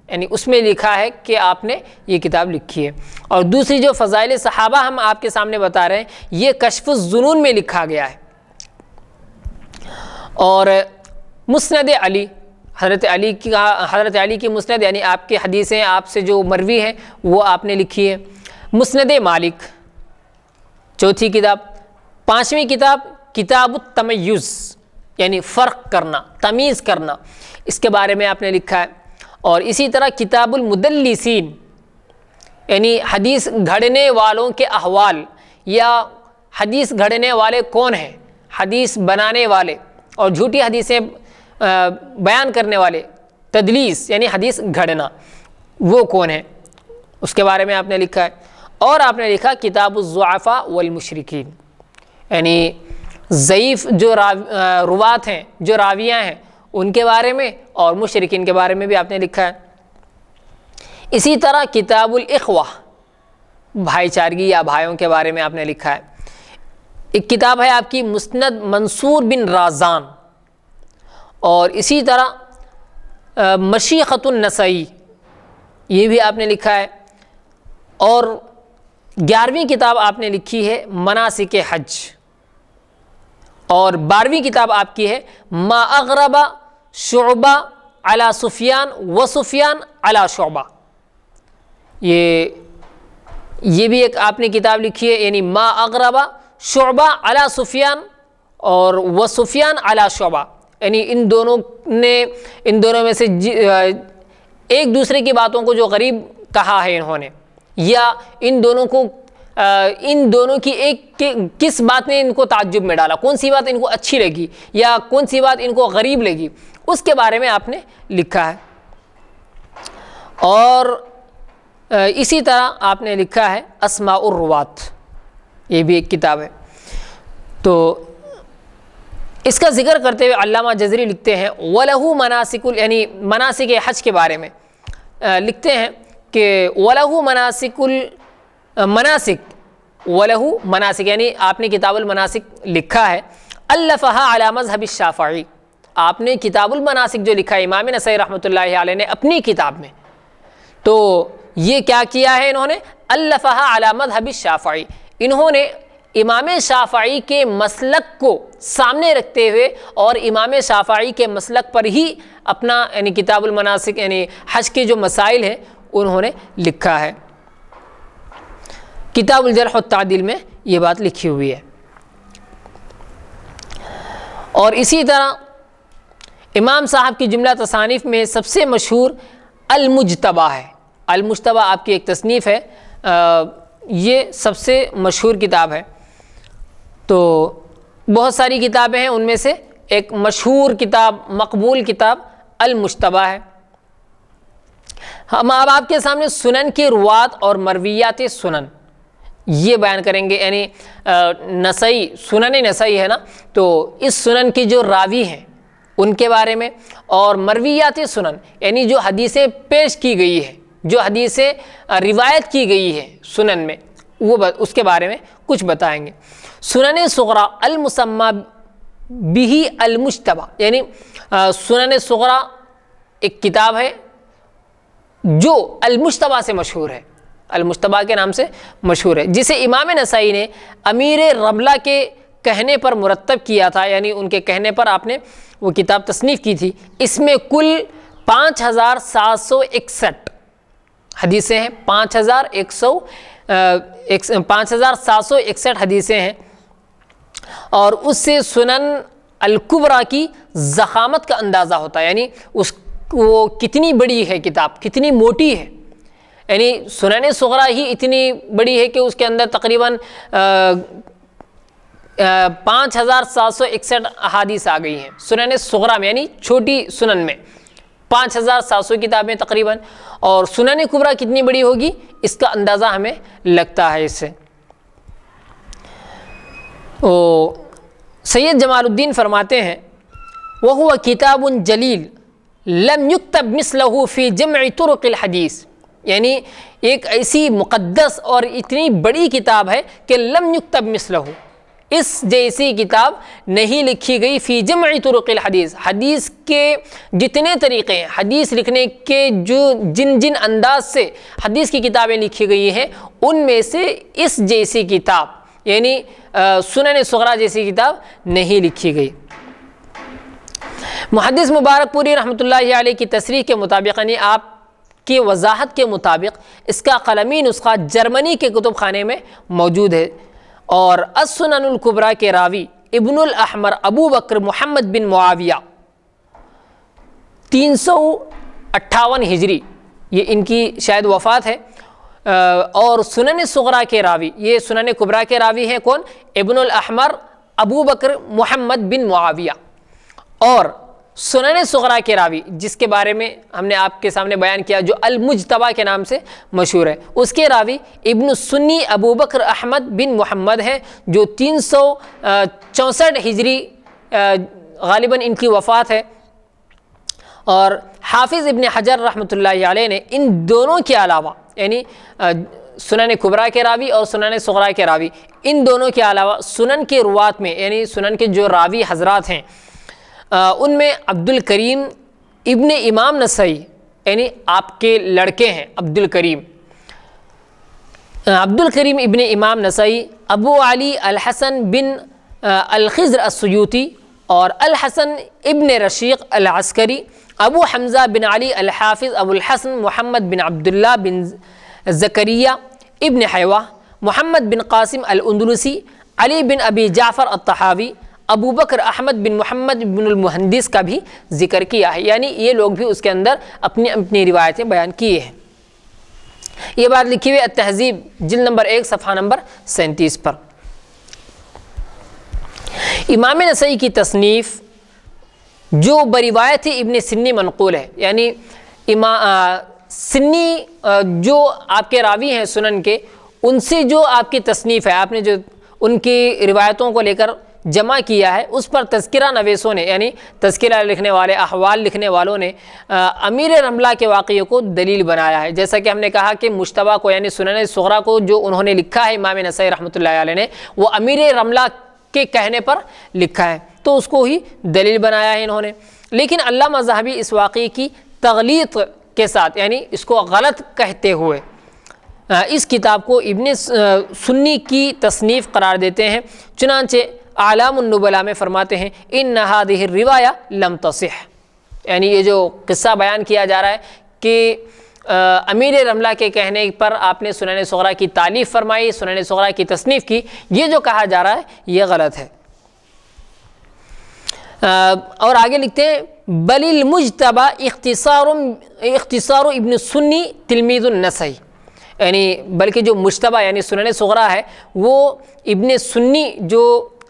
یعنی اس میں لکھا ہے کہ آپ نے یہ کتاب لکھی ہے. اور دوسری جو فضائل صحابہ ہم آپ کے سامنے بتا رہے ہیں، یہ کشف الظنون میں لکھا گیا ہے. اور مسند علی، حضرت علی کی مسند، یعنی آپ کی حدیثیں آپ سے جو مروی ہیں وہ آپ نے لکھی ہے. مسند مالک چوتھی کتاب. پانچویں کتاب کتاب التمیز، یعنی فرق کرنا، تمیز کرنا، اس کے بارے میں آپ نے لکھا ہے. اور اسی طرح کتاب المدلسین، یعنی حدیث گھڑنے والوں کے احوال، یا حدیث گھڑنے والے کون ہیں، حدیث بنانے والے اور جھوٹی حدیثیں بیان کرنے والے، تدلیس یعنی حدیث گھڑنا، وہ کون ہیں، اس کے بارے میں آپ نے لکھا ہے. اور آپ نے لکھا کتاب الضعفاء والمشرکین، یعنی ضعیف جو روات ہیں، جو راویاں ہیں، ان کے بارے میں اور مشرکین کے بارے میں بھی آپ نے لکھا ہے. اسی طرح کتاب الاخوہ، بھائی چارگی یا بھائیوں کے بارے میں آپ نے لکھا ہے. ایک کتاب ہے آپ کی مسند منصور بن رازان. اور اسی طرح مشیخۃ النسائی، یہ بھی آپ نے لکھا ہے. اور 11ویں کتاب آپ نے لکھی ہے مناسک حج. اور 12ویں کتاب آپ کی ہے ما اغرب شعبہ علی سفیان و سفیان علی شعبہ. یہ بھی ایک آپ نے کتاب لکھی ہے، یعنی ما اغرب شعبہ علی سفیان اور و سفیان علی شعبہ، یعنی ان دونوں میں سے ایک دوسرے کی باتوں کو جو غریب کہا ہے انہوں نے، یا ان دونوں کی ایک کس بات نے ان کو تعجب میں ڈالا، کون سی بات ان کو اچھی لگی یا کون سی بات ان کو غریب لگی، اس کے بارے میں آپ نے لکھا ہے. اور اسی طرح آپ نے لکھا ہے اسماء الروات، یہ بھی ایک کتاب ہے. تو اس کا ذکر کرتے ہوئے علامہ جزری لکھتے ہیں وَلَهُ مَنَاسِكُ یعنی مناسک حج کے بارے میں لکھتے ہیں کہ وَلَهُ مناسک یعنی آپ نے کتاب المناسک لکھا ہے، الفها علی مذہب الشافعی، آپ نے کتاب المناسک جو لکھا ہے امام نسائی رحمۃ اللہ علیہ نے اپنی کتاب میں، تو یہ کیا کیا ہے انہوں نے؟ الفها علی مذہب الشافعی، انہوں نے امام شافعی کے مسلک کو سامنے رکھتے ہوئے اور امام شافعی کے مسلک پر ہی اپنا یعنی کتاب المناسک یعنی حج کے جو مسائل ہیں انہوں نے لکھا ہے۔ کتاب الجرح والتعدیل میں یہ بات لکھی ہوئی ہے۔ اور اسی طرح امام صاحب کی جملہ تصانیف میں سب سے مشہور المجتبہ ہے۔ المجتبہ آپ کی ایک تصنیف ہے، یہ سب سے مشہور کتاب ہے۔ تو بہت ساری کتابیں ہیں، ان میں سے ایک مشہور کتاب، مقبول کتاب المجتبہ ہے۔ ہم اب آپ کے سامنے سنن کی روات اور مرویات سنن یہ بیان کریں گے، یعنی نسائی، سنن نسائی ہے نا، تو اس سنن کی جو راوی ہیں ان کے بارے میں، اور مرویات سنن یعنی جو حدیثیں پیش کی گئی ہے، جو حدیثیں روایت کی گئی ہے سنن میں، وہ اس کے بارے میں کچھ بتائیں گے۔ سنن صغریٰ المسمى بہ المجتبہ، یعنی سنن صغریٰ ایک کتاب ہے جو المجتبہ سے مشہور ہے، المجتبہ کے نام سے مشہور ہے، جسے امام نسائی نے امیر رملہ کے کہنے پر مرتب کیا تھا، یعنی ان کے کہنے پر آپ نے وہ کتاب تصنیف کی تھی۔ اس میں کل 5761 حدیثیں ہیں، 5761 حدیثیں ہیں، اور اس سے سنن الکبریٰ کی ضخامت کا اندازہ ہوتا ہے، یعنی وہ کتنی بڑی ہے کتاب، کتنی موٹی ہے، یعنی سنن صغریٰ ہی اتنی بڑی ہے کہ اس کے اندر تقریباً 5761 احادیث آ گئی ہیں سنن صغریٰ میں، یعنی چھوٹی سنن میں 5700 کتابیں تقریباً، اور سنن کبریٰ کتنی بڑی ہوگی اس کا اندازہ ہمیں لگتا ہے اس سے۔ سید جمال الدین فرماتے ہیں وَهُوَ كِتَابٌ جَلِيلٌ لَمْ يُكْتَبْ مِثْلَهُ فِي جَمْعِ طُرُقِ الْحَدِيثِ، یعنی ایک ایسی مقدس اور اتنی بڑی کتاب ہے کہ لم یکتب مثلہ، اس جیسی کتاب نہیں لکھی گئی فی جمع طرق الحدیث، حدیث کے جتنے طریقے ہیں، حدیث لکھنے کے جو جن انداز سے حدیث کی کتابیں لکھی گئی ہیں ان میں سے اس جیسی کتاب یعنی سنن صغریٰ جیسی کتاب نہیں لکھی گئی۔ محدث مبارک پوری رحمۃ اللہ علیہ کی تصریح کے مطابق، یعنی آپ کی وضاحت کے مطابق، اس کا قلمی نسخہ جرمنی کے کتب خانے میں موجود ہے، اور السنن الکبریٰ کے راوی ابن الاحمر ابو بکر محمد بن معاویہ 358 ہجری یہ ان کی شاید وفات ہے، اور سنن صغریٰ کے راوی، یہ سنن کبریٰ کے راوی ہیں کون؟ ابن الاحمر ابو بکر محمد بن معاویہ، اور سنن صغریٰ کے راوی جس کے بارے میں ہم نے آپ کے سامنے بیان کیا جو المجتبہ کے نام سے مشہور ہے، اس کے راوی ابن السنی ابو بکر احمد بن محمد ہیں جو 364 ہجری غالباً ان کی وفات ہے۔ اور حافظ ابن حجر رحمۃ اللہ علیہ نے ان دونوں کے علاوہ، یعنی سنن کبریٰ کے راوی اور سنن صغریٰ کے راوی، ان دونوں کے علاوہ سنن کے روات میں، یعنی سنن کے جو راوی حضرات ہیں ان میں عبد الکریم ابن امام نسائی، یعنی آپ کے لڑکے ہیں عبد الکریم ابن امام نسائی، ابو علی الحسن بن الخضر السیوطی، اور الحسن ابن رشیق العسکری، ابو حمزہ بن علی الحافظ ابو الحسن محمد بن عبداللہ بن زکریہ ابن حیوہ، محمد بن قاسم الاندلسی، علی بن ابی جعفر الطحاوی، ابو بکر احمد بن محمد بن المہندس کا بھی ذکر کیا ہے، یعنی یہ لوگ بھی اس کے اندر اپنی روایتیں بیان کیے ہیں۔ یہ بات لکھی ہوئی التہذیب جلد نمبر 1 صفحہ نمبر 37 پر۔ امام نسائی کی تصنیف جو بروایت ابن سنی منقول ہے، یعنی سنی جو آپ کے راوی ہیں سنن کے، ان سے جو آپ کی تصنیف ہے، آپ نے جو ان کی روایتوں کو لے کر جمع کیا ہے اس پر تذکرہ نویسوں نے یعنی تذکرہ لکھنے والے احوال لکھنے والوں نے امیر رملہ کے واقعے کو دلیل بنایا ہے۔ جیسا کہ ہم نے کہا کہ مجتبیٰ کو یعنی سنن صغریٰ کو جو انہوں نے لکھا ہے امام نسائی رحمۃ اللہ علیہ نے وہ امیر رملہ کے کہنے پر لکھا ہے، تو اس کو ہی دلیل بنایا ہے انہوں نے۔ لیکن علامہ ذہبی اس واقعے کی تغلیط کے ساتھ یعنی اس کو غلط کہتے ہوئے اس کتاب کو ابن سنی کی تصنیف قرار دیتے ہیں۔ چنانچہ اعلام النبلاء میں فرماتے ہیں ان هذه الرواية لم تصح، یعنی یہ جو قصہ بیان کیا جا رہا ہے کہ امیر رملہ کے کہنے پر آپ نے سنن صغریٰ کی تالیف فرمائی، سنن صغریٰ کی تصنیف کی، یہ جو کہا جا رہا ہے یہ غلط ہے۔ اور آگے لکھتے ہیں بل المجتبی اختصار ابن سنی تلمیذ النسائی، یعنی بلکہ جو مجتبیٰ یعنی سنن صغریٰ ہے وہ ابن سنی جو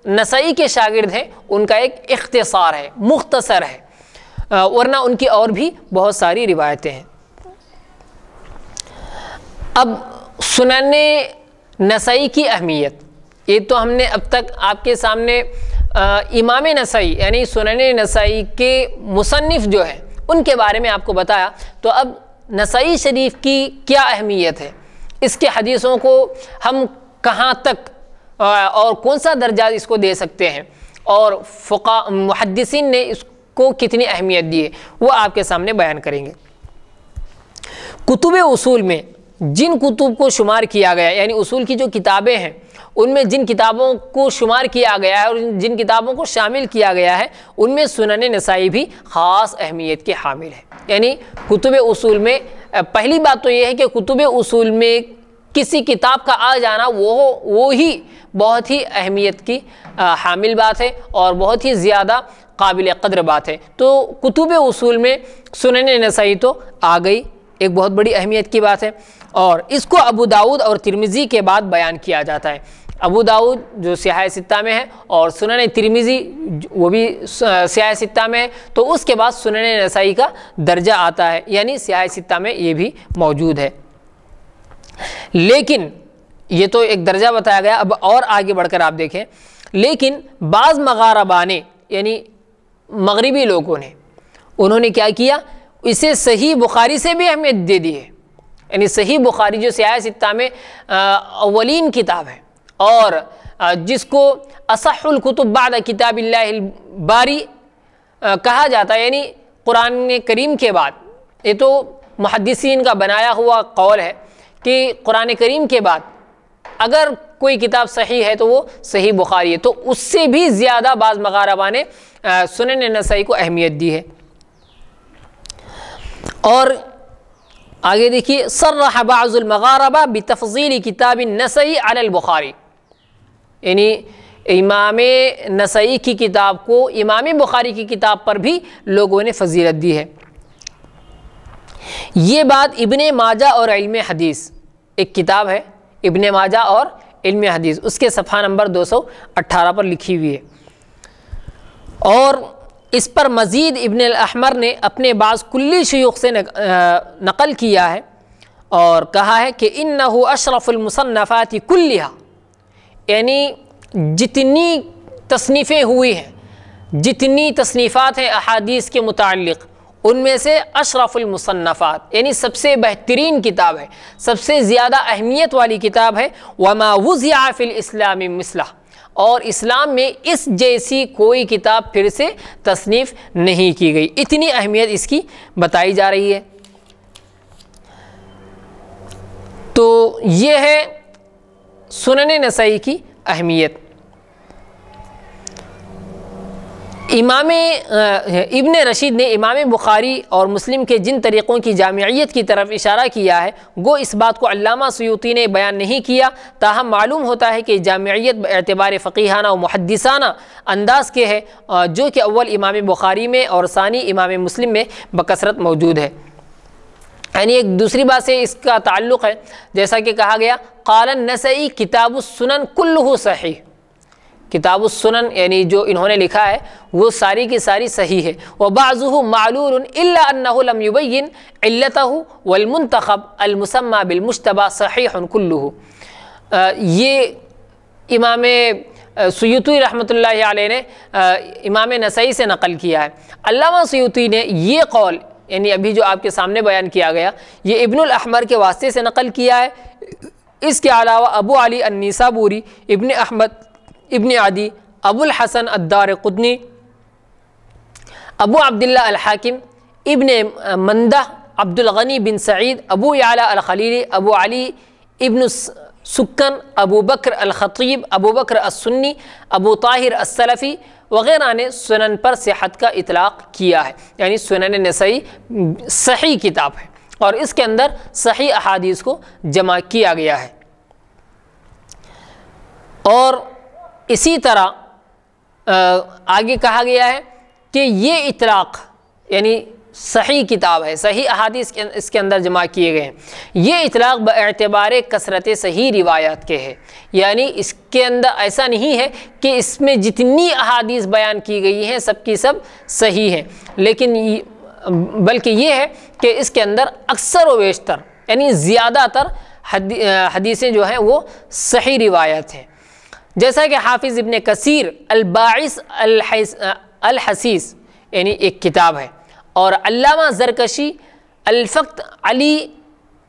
نسائی کے شاگرد ہیں ان کا ایک اختصار ہے، مختصر ہے، ورنہ ان کی اور بھی بہت ساری روایتیں ہیں۔ اب سنن نسائی کی اہمیت، یہ تو ہم نے اب تک آپ کے سامنے امام نسائی یعنی سنن نسائی کے مصنف جو ہیں ان کے بارے میں آپ کو بتایا، تو اب نسائی شریف کی کیا اہمیت ہے، اس کے حدیثوں کو ہم کہاں تک اور کون سا درجہ اس کو دے سکتے ہیں، اور محدثین نے اس کو کتنی اہمیت دی ہے، وہ آپ کے سامنے بیان کریں گے۔ کتب اصول میں جن کتب کو شمار کیا گیا یعنی اصول کی جو کتابیں ہیں ان میں جن کتابوں کو شمار کیا گیا ہے اور جن کتابوں کو شامل کیا گیا ہے ان میں سنن نسائی بھی خاص اہمیت کے حامل ہے۔ یعنی کتب اصول میں پہلی بات تو یہ ہے کہ کتب اصول میں کسی کتاب کا آ جانا وہی بہت ہی اہمیت کی حامل بات ہے اور بہت ہی زیادہ قابل قدر بات ہے۔ تو کتب اصول میں سنن نسائی تو آ گئی، ایک بہت بڑی اہمیت کی بات ہے، اور اس کو ابو داؤد اور ترمذی کے بعد بیان کیا جاتا ہے۔ ابو داؤد جو سیاہ ستہ میں ہے اور سنن ترمذی وہ بھی سیاہ ستہ میں ہے، تو اس کے بعد سنن نسائی کا درجہ آتا ہے، یعنی سیاہ ستہ میں یہ بھی موجود ہے۔ لیکن یہ تو ایک درجہ بتایا گیا، اب اور آگے بڑھ کر آپ دیکھیں، لیکن بعض مغاربہ نے یعنی مغربی لوگوں نے انہوں نے کیا کیا، اسے صحیح بخاری سے بھی اہمیت دے دی ہے۔ یعنی صحیح بخاری جو سیاہ ستہ میں اولین کتاب ہے اور جس کو اصح الکتب بعد کتاب اللہ الباری کہا جاتا ہے، یعنی قرآن کریم کے بعد، یہ تو محدثین کا بنایا ہوا قول ہے کہ قرآن کریم کے بعد اگر کوئی کتاب صحیح ہے تو وہ صحیح بخاری ہے، تو اس سے بھی زیادہ بعض مغاربہ نے سنن نسائی کو اہمیت دی ہے۔ اور آگے دیکھیے صرح بعض المغاربہ بتفضیل کتاب النسائی علی البخاری، یعنی امام نسائی کی کتاب کو امام بخاری کی کتاب پر بھی لوگوں نے فضیلت دی ہے۔ یہ بات ابن ماجہ اور علم حدیث، ایک کتاب ہے ابن ماجہ اور علم حدیث، اس کے صفحہ نمبر 218 پر لکھی ہوئی ہے، اور اس پر مزید ابن الاحمر نے اپنے بعض کلی شیوخ سے نقل کیا ہے اور کہا ہے کہ انہ اشرف المصنفات کلھا، یعنی جتنی تصنیفیں ہوئی ہیں، جتنی تصنیفات ہیں احادیث کے متعلق، ان میں سے اشرف المصنفات یعنی سب سے بہترین کتاب ہے، سب سے زیادہ اہمیت والی کتاب ہے، وما وضع فی الاسلام مثلہ، اور اسلام میں اس جیسی کوئی کتاب پھر سے تصنیف نہیں کی گئی، اتنی اہمیت اس کی بتائی جا رہی ہے۔ تو یہ ہے سنن نسائی کی اہمیت۔ امام ابن رشید نے امام بخاری اور مسلم کے جن طریقوں کی جامعیت کی طرف اشارہ کیا ہے، گو اس بات کو علامہ سیوطی نے بیان نہیں کیا، تاہم معلوم ہوتا ہے کہ جامعیت اعتبار فقیہانہ و محدثانہ انداز کے ہے، جو کہ اول امام بخاری میں اور ثانی امام مسلم میں بکثرت موجود ہے۔ یعنی ایک دوسری بات سے اس کا تعلق ہے، جیسا کہ کہا گیا قال النسائی کتاب السنن کلہ صحیح، کتاب السنن یعنی جو انہوں نے لکھا ہے وہ ساری کی ساری صحیح ہے، وبعضہ معلول الا انہ لم یبین علتہ والمنتخب المسمى بالمجتبی صحیح کلہ۔ یہ امام سیوطی رحمۃ اللہ علیہ نے امام نسائی سے نقل کیا ہے۔ علامہ سیوطی نے یہ قول یعنی ابھی جو آپ کے سامنے بیان کیا گیا یہ ابن الاحمر کے واسطے سے نقل کیا ہے۔ اس کے علاوہ ابو علی النیسابوری، ابن احمد، ابن عدی، ابو الحسن الدارقطنی، ابو عبداللہ الحاکم، ابن مندہ، عبد الغنی بن سعید، ابو یعلا الخلیلی، ابو علی ابن سکن، ابو بکر الخطیب، ابو بکر السنی، ابو طاہر السلفی وغیرہ نے سنن پر صحت کا اطلاق کیا ہے۔ یعنی سنن نسائی صحیح کتاب ہے اور اس کے اندر صحیح احادیث کو جمع کیا گیا ہے۔ اور اسی طرح آگے کہا گیا ہے کہ یہ اطلاق یعنی صحیح کتاب ہے، صحیح احادیث اس کے اندر جمع کیے گئے ہیں، یہ اطلاق باعتبار کثرت صحیح روایات کے ہے۔ یعنی اس کے اندر ایسا نہیں ہے کہ اس میں جتنی احادیث بیان کی گئی ہیں سب کی سب صحیح ہیں، لیکن بلکہ یہ ہے کہ اس کے اندر اکثر و بیشتر یعنی زیادہ تر حدیثیں جو ہیں وہ صحیح روایات ہیں۔ جیسا کہ حافظ ابن کثیر الباعث الحسیس یعنی ایک کتاب ہے، اور علامہ زرکشی الفقت علی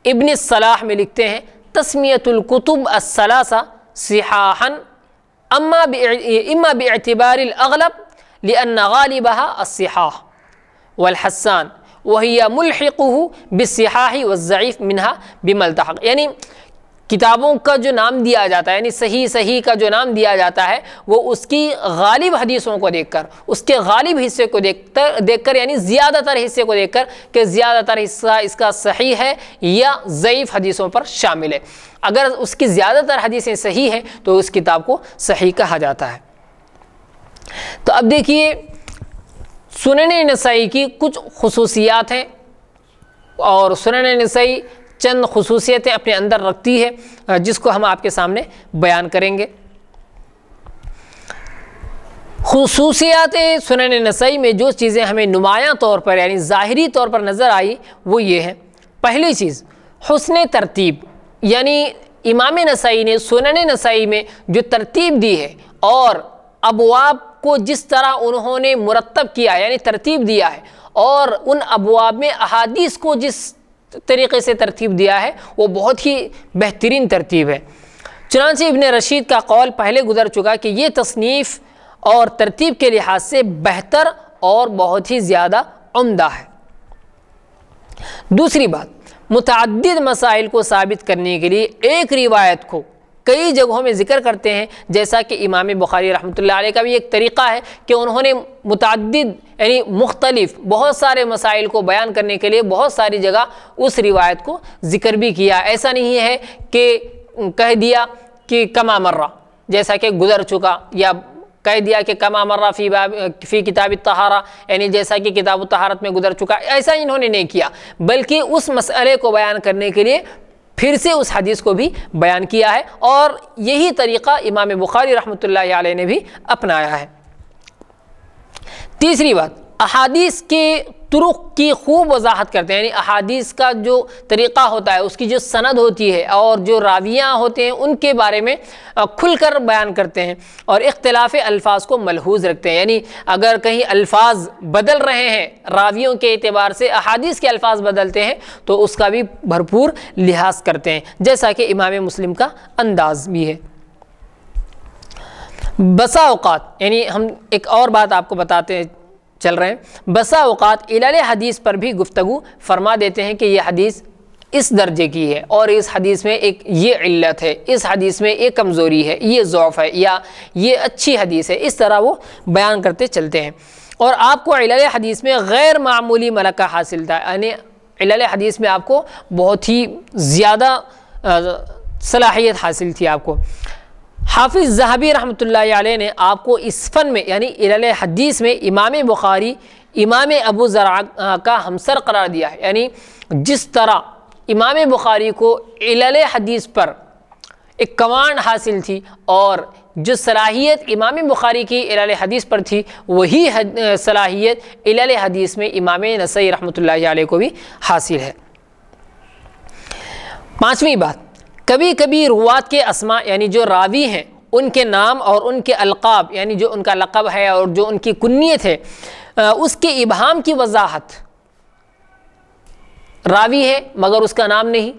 ابن الصلاح میں لکھتے ہیں تسمیۃ الکتب الثلاثہ صحاحا اما باعتبار الاغلب لأن غالبها الصحاح والحسان وهي ملحقه بالصحاح والضعيف منها بملتحق۔ یعنی کتابوں کا جو نام دیا جاتا ہے یعنی صحیح کا جو نام دیا جاتا ہے وہ اس کی غالب حدیثوں کو دیکھ کر، اس کے غالب حصے کو دیکھ کر یعنی زیادہ تر حصے کو دیکھ کر کہ زیادہ تر حصہ اس کا صحیح ہے یا ضعیف حدیثوں پر شامل ہے۔ اگر اس کی زیادہ تر حدیثیں صحیح ہیں تو اس کتاب کو صحیح کہا جاتا ہے۔ تو اب دیکھیے سنن نسائی کی کچھ خصوصیات ہیں، اور سنن نسائی چند خصوصیتیں اپنے اندر رکھتی ہے جس کو ہم آپ کے سامنے بیان کریں گے۔ خصوصیات سنن نسائی میں جو چیزیں ہمیں نمایاں طور پر یعنی ظاہری طور پر نظر آئی وہ یہ ہے۔ پہلی چیز حسن ترتیب، یعنی امام نسائی نے سنن نسائی میں جو ترتیب دی ہے اور ابواب کو جس طرح انہوں نے مرتب کیا یعنی ترتیب دیا ہے، اور ان ابواب میں احادیث کو جس طریقے سے ترتیب دیا ہے وہ بہت ہی بہترین ترتیب ہے۔ چنانچہ ابن رشید کا قول پہلے گزر چکا کہ یہ تصنیف اور ترتیب کے لحاظ سے بہتر اور بہت ہی زیادہ عمدہ ہے۔ دوسری بات، متعدد مسائل کو ثابت کرنے کے لیے ایک روایت کو کئی جگہوں میں ذکر کرتے ہیں، جیسا کہ امام بخاری رحمۃ اللہ علیہ کا بھی ایک طریقہ ہے کہ انہوں نے متعدد یعنی مختلف بہت سارے مسائل کو بیان کرنے کے لیے بہت ساری جگہ اس روایت کو ذکر بھی کیا۔ ایسا نہیں ہے کہ کہہ دیا کہ کما مرہ جیسا کہ گزر چکا، یا کہہ دیا کہ کما مرہ فی کتاب الطہارہ یعنی جیسا کہ کتاب الطہارت میں گزر چکا، ایسا انہوں نے نہیں کیا، بلکہ اس مسئلے کو بیان کرنے کے لیے پھر سے اس حدیث کو بھی بیان کیا ہے، اور یہی طریقہ امام بخاری رحمۃ اللہ علیہ نے بھی اپنایا ہے۔ تیسری بات، احادیث کے طرق کی خوب وضاحت کرتے ہیں، یعنی احادیث کا جو طریقہ ہوتا ہے، اس کی جو سند ہوتی ہے اور جو راویاں ہوتے ہیں ان کے بارے میں کھل کر بیان کرتے ہیں، اور اختلاف الفاظ کو ملحوظ رکھتے ہیں، یعنی اگر کہیں الفاظ بدل رہے ہیں راویوں کے اعتبار سے، احادیث کے الفاظ بدلتے ہیں تو اس کا بھی بھرپور لحاظ کرتے ہیں، جیسا کہ امام مسلم کا انداز بھی ہے۔ بسا اوقات، یعنی ہم ایک اور بات آپ کو بتاتے چل رہے ہیں، بسا اوقات علل حدیث پر بھی گفتگو فرما دیتے ہیں کہ یہ حدیث اس درجے کی ہے، اور اس حدیث میں ایک یہ علت ہے، اس حدیث میں ایک کمزوری ہے، یہ ضعف ہے، یا یہ اچھی حدیث ہے، اس طرح وہ بیان کرتے چلتے ہیں۔ اور آپ کو علل حدیث میں غیر معمولی ملکہ حاصل تھا، یعنی علل حدیث میں آپ کو بہت ہی زیادہ صلاحیت حاصل تھی آپ کو۔ حافظ ذہبی رحمۃ اللہ علیہ نے آپ کو اس فن میں یعنی علل حدیث میں امام بخاری امام ابو زرع کا ہمسر قرار دیا ہے، یعنی جس طرح امام بخاری کو علل حدیث پر ایک کمانڈ حاصل تھی اور جو صلاحیت امام بخاری کی علل حدیث پر تھی وہی صلاحیت علل حدیث میں امام نسائی رحمۃ اللہ علیہ کو بھی حاصل ہے۔ پانچویں بات، کبھی کبھی روات کے اسماء یعنی جو راوی ہیں ان کے نام اور ان کے القاب یعنی جو ان کا لقب ہے اور جو ان کی کنیت ہے اس کے ابہام کی وضاحت. راوی ہے مگر اس کا نام نہیں،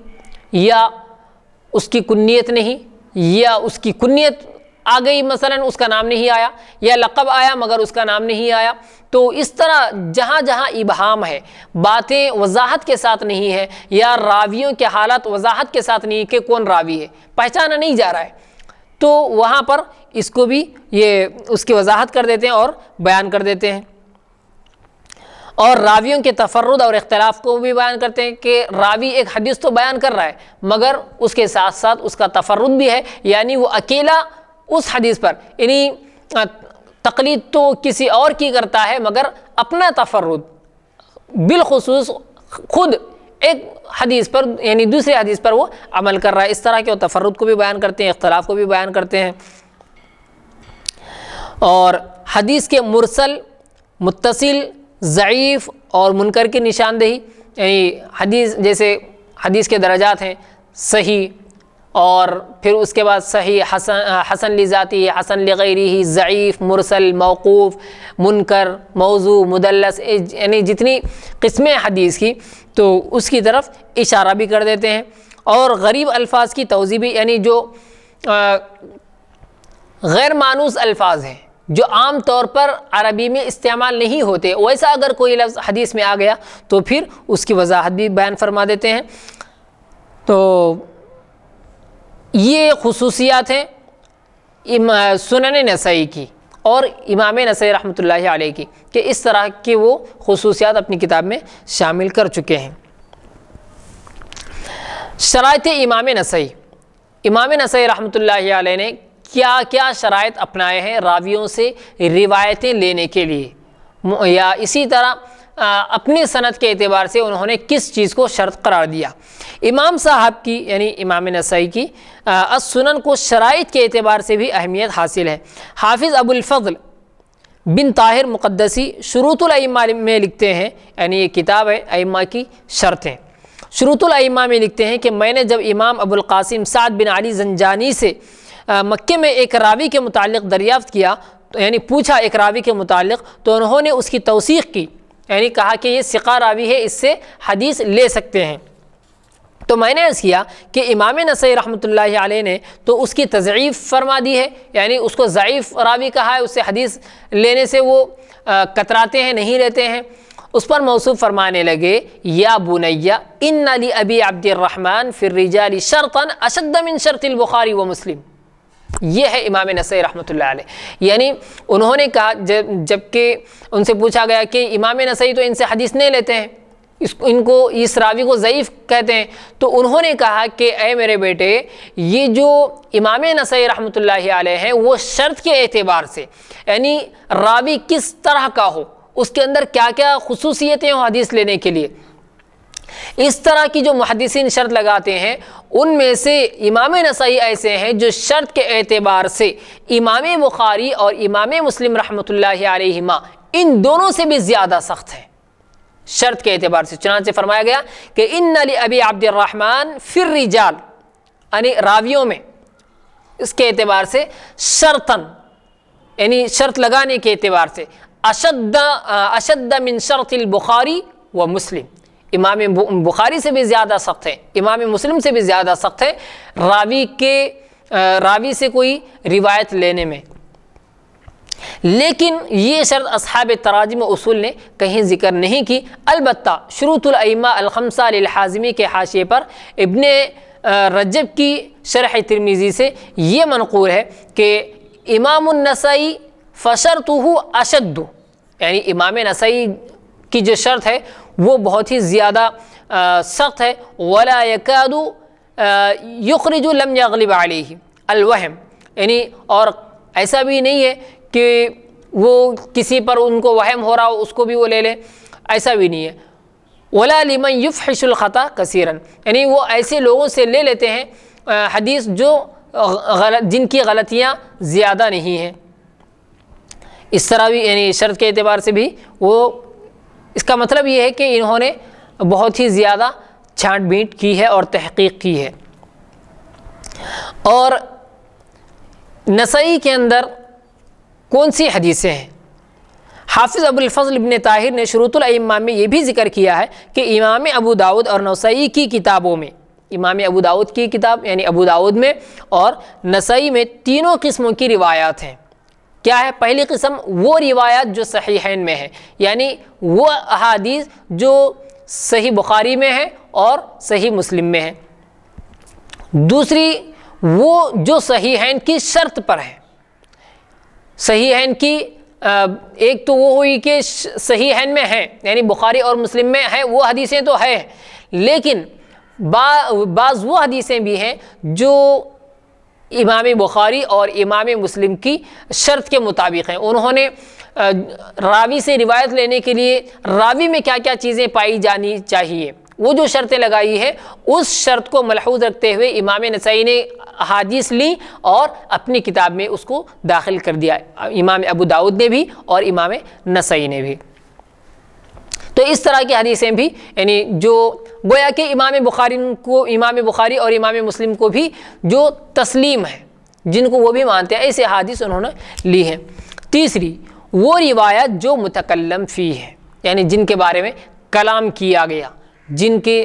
یا اس کی کنیت نہیں، یا اس کی کنیت آ گئی مثلا اس کا نام نہیں آیا، یا لقب آیا مگر اس کا نام نہیں آیا. تو اس طرح جہاں جہاں ابہام ہے، باتیں وضاحت کے ساتھ نہیں ہے، یا راویوں کے حالات وضاحت کے ساتھ نہیں کہ کون راوی ہے، پہچانا نہیں جا رہا ہے، تو وہاں پر اس کو بھی یہ اس کی وضاحت کر دیتے ہیں اور بیان کر دیتے ہیں. اور راویوں کے تفرد اور اختلاف کو بھی بیان کرتے ہیں کہ راوی ایک حدیث تو بیان کر رہا ہے مگر اس کے ساتھ ساتھ اس کا تفرد بھی ہے، یعنی وہ اکیلا اس حدیث پر، یعنی تقلید تو کسی اور کی کرتا ہے مگر اپنا تفرد بالخصوص خود ایک حدیث پر یعنی دوسرے حدیث پر وہ عمل کر رہا ہے. اس طرح کے وہ تفرد کو بھی بیان کرتے ہیں، اختلاف کو بھی بیان کرتے ہیں. اور حدیث کے مرسل، متصل، ضعیف اور منکر کی نشاندہی، یعنی حدیث جیسے حدیث کے درجات ہیں، صحیح اور پھر اس کے بعد صحیح، حسن لذاتی، حسن لغیرہ، ضعیف، مرسل، موقوف، منکر، موضوع، مدلس، یعنی جتنی قسمیں حدیث کی تو اس کی طرف اشارہ بھی کر دیتے ہیں. اور غریب الفاظ کی توضیح بھی، یعنی جو غیر مانوس الفاظ ہیں جو عام طور پر عربی میں استعمال نہیں ہوتے، ویسا اگر کوئی لفظ حدیث میں آ گیا تو پھر اس کی وضاحت بھی بیان فرما دیتے ہیں. تو یہ خصوصیات ہیں سنن نسائی کی اور امام نسائی رحمۃ اللہ علیہ کی، کہ اس طرح کی وہ خصوصیات اپنی کتاب میں شامل کر چکے ہیں. شرائط امام نسائی، امام نسائی رحمۃ اللہ علیہ نے کیا کیا شرائط اپنائے ہیں راویوں سے روایتیں لینے کے لیے، یا اسی طرح اپنی سند کے اعتبار سے انہوں نے کس چیز کو شرط قرار دیا. امام صاحب کی یعنی امام نسائی کی السنن کو شرائط کے اعتبار سے بھی اہمیت حاصل ہے. حافظ ابو الفضل بن طاہر مقدسی شروط الائمہ میں لکھتے ہیں، یعنی یہ کتاب ہے ائمہ کی شرطیں، شروط الائمہ میں لکھتے ہیں کہ میں نے جب امام ابو القاسم سعد بن علی زنجانی سے مکے میں ایک راوی کے متعلق دریافت کیا، یعنی پوچھا ایک راوی کے متعلق، تو انہوں نے اس کی توثیق کی، یعنی کہا کہ یہ ثقہ راوی ہے، اس سے حدیث لے سکتے ہیں. تو میں نے عرض کیا کہ امام نسائی رحمۃ اللہ علیہ نے تو اس کی تضعیف فرما دی ہے، یعنی اس کو ضعیف راوی کہا ہے، اس سے حدیث لینے سے وہ کتراتے ہیں، نہیں لیتے ہیں. اس پر موصوف فرمانے لگے یا بنیہ ان لابی عبد الرحمن فی الرجال شرطا اشد من شرط البخاری و مسلم. یہ ہے امام نسائی رحمۃ اللہ علیہ. یعنی انہوں نے کہا جب کہ ان سے پوچھا گیا کہ امام نسائی تو ان سے حدیث نہیں لیتے ہیں، ان کو اس راوی کو ضعیف کہتے ہیں، تو انہوں نے کہا کہ اے میرے بیٹے، یہ جو امام نسائی رحمۃ اللہ علیہ ہیں وہ شرط کے اعتبار سے، یعنی راوی کس طرح کا ہو، اس کے اندر کیا کیا خصوصیتیں ہوں حدیث لینے کے لیے، اس طرح کی جو محدثین شرط لگاتے ہیں، ان میں سے امام نسائی ایسے ہیں جو شرط کے اعتبار سے امام بخاری اور امام مسلم رحمۃ اللہ علیہما ان دونوں سے بھی زیادہ سخت ہیں شرط کے اعتبار سے. چنانچہ فرمایا گیا کہ ان لابی عبد الرحمن فی الرجال، یعنی راویوں میں اس کے اعتبار سے شرطن، یعنی شرط لگانے کے اعتبار سے اشد من شرط البخاری و مسلم، امام بخاری سے بھی زیادہ سخت ہے، امام مسلم سے بھی زیادہ سخت ہے راوی سے کوئی روایت لینے میں. لیکن یہ شرط اصحاب تراجم و اصول نے کہیں ذکر نہیں کی. البتہ شروط الائمہ الخمسہ للحازمی کے حاشیے پر ابن رجب کی شرح ترمذی سے یہ منقول ہے کہ امام النسائی فشرطہ اشد، یعنی امام نسائی کی جو شرط ہے وہ بہت ہی زیادہ سخت ہے. ولا یکاد یخرج لم یغلب علیہ الوہم، یعنی اور ایسا بھی نہیں ہے کہ وہ کسی پر ان کو وہم ہو رہا ہو اس کو بھی وہ لے لیں، ایسا بھی نہیں ہے. ولا لمن یفحش الخطا کثیرا، یعنی وہ ایسے لوگوں سے لے لیتے ہیں حدیث جو جن کی غلطیاں زیادہ نہیں ہیں. اس طرح بھی یعنی شرط کے اعتبار سے بھی وہ، اس کا مطلب یہ ہے کہ انہوں نے بہت ہی زیادہ چھانٹ بینٹ کی ہے اور تحقیق کی ہے. اور نسائی کے اندر کون سی حدیثیں ہیں؟ حافظ ابو الفضل ابن طاہر نے شروط الائمہ میں یہ بھی ذکر کیا ہے کہ امام ابو داؤد اور نسائی کی کتابوں میں، امام ابو داؤد کی کتاب یعنی ابو داؤد میں اور نسائی میں تینوں قسموں کی روایات ہیں۔ کیا ہے؟ پہلی قسم وہ روایات جو صحیحین میں ہیں، یعنی وہ احادیث جو صحیح بخاری میں ہیں اور صحیح مسلم میں ہیں۔ دوسری وہ جو صحیحین کی شرط پر ہیں۔ صحیحین کی ایک تو وہ ہوئی کہ صحیحین میں ہیں، یعنی بخاری اور مسلم میں ہیں، وہ حدیثیں تو ہیں، لیکن بعض وہ حدیثیں بھی ہیں جو امام بخاری اور امام مسلم کی شرط کے مطابق ہیں۔ انہوں نے راوی سے روایت لینے کے لیے راوی میں کیا کیا چیزیں پائی جانی چاہیے، وہ جو شرطیں لگائی ہیں، اس شرط کو ملحوظ رکھتے ہوئے امام نسائی نے احادیث لی اور اپنی کتاب میں اس کو داخل کر دیا، امام ابو داؤد نے بھی اور امام نسائی نے بھی۔ تو اس طرح کی حدیثیں بھی، یعنی جو گویا کہ امام بخاری اور امام مسلم کو بھی جو تسلیم ہے، جن کو وہ بھی مانتے ہیں، ایسے حدیث انہوں نے لی ہیں۔ تیسری وہ روایت جو متکلم فی ہے، یعنی جن کے بارے میں کلام کیا گیا، جن کے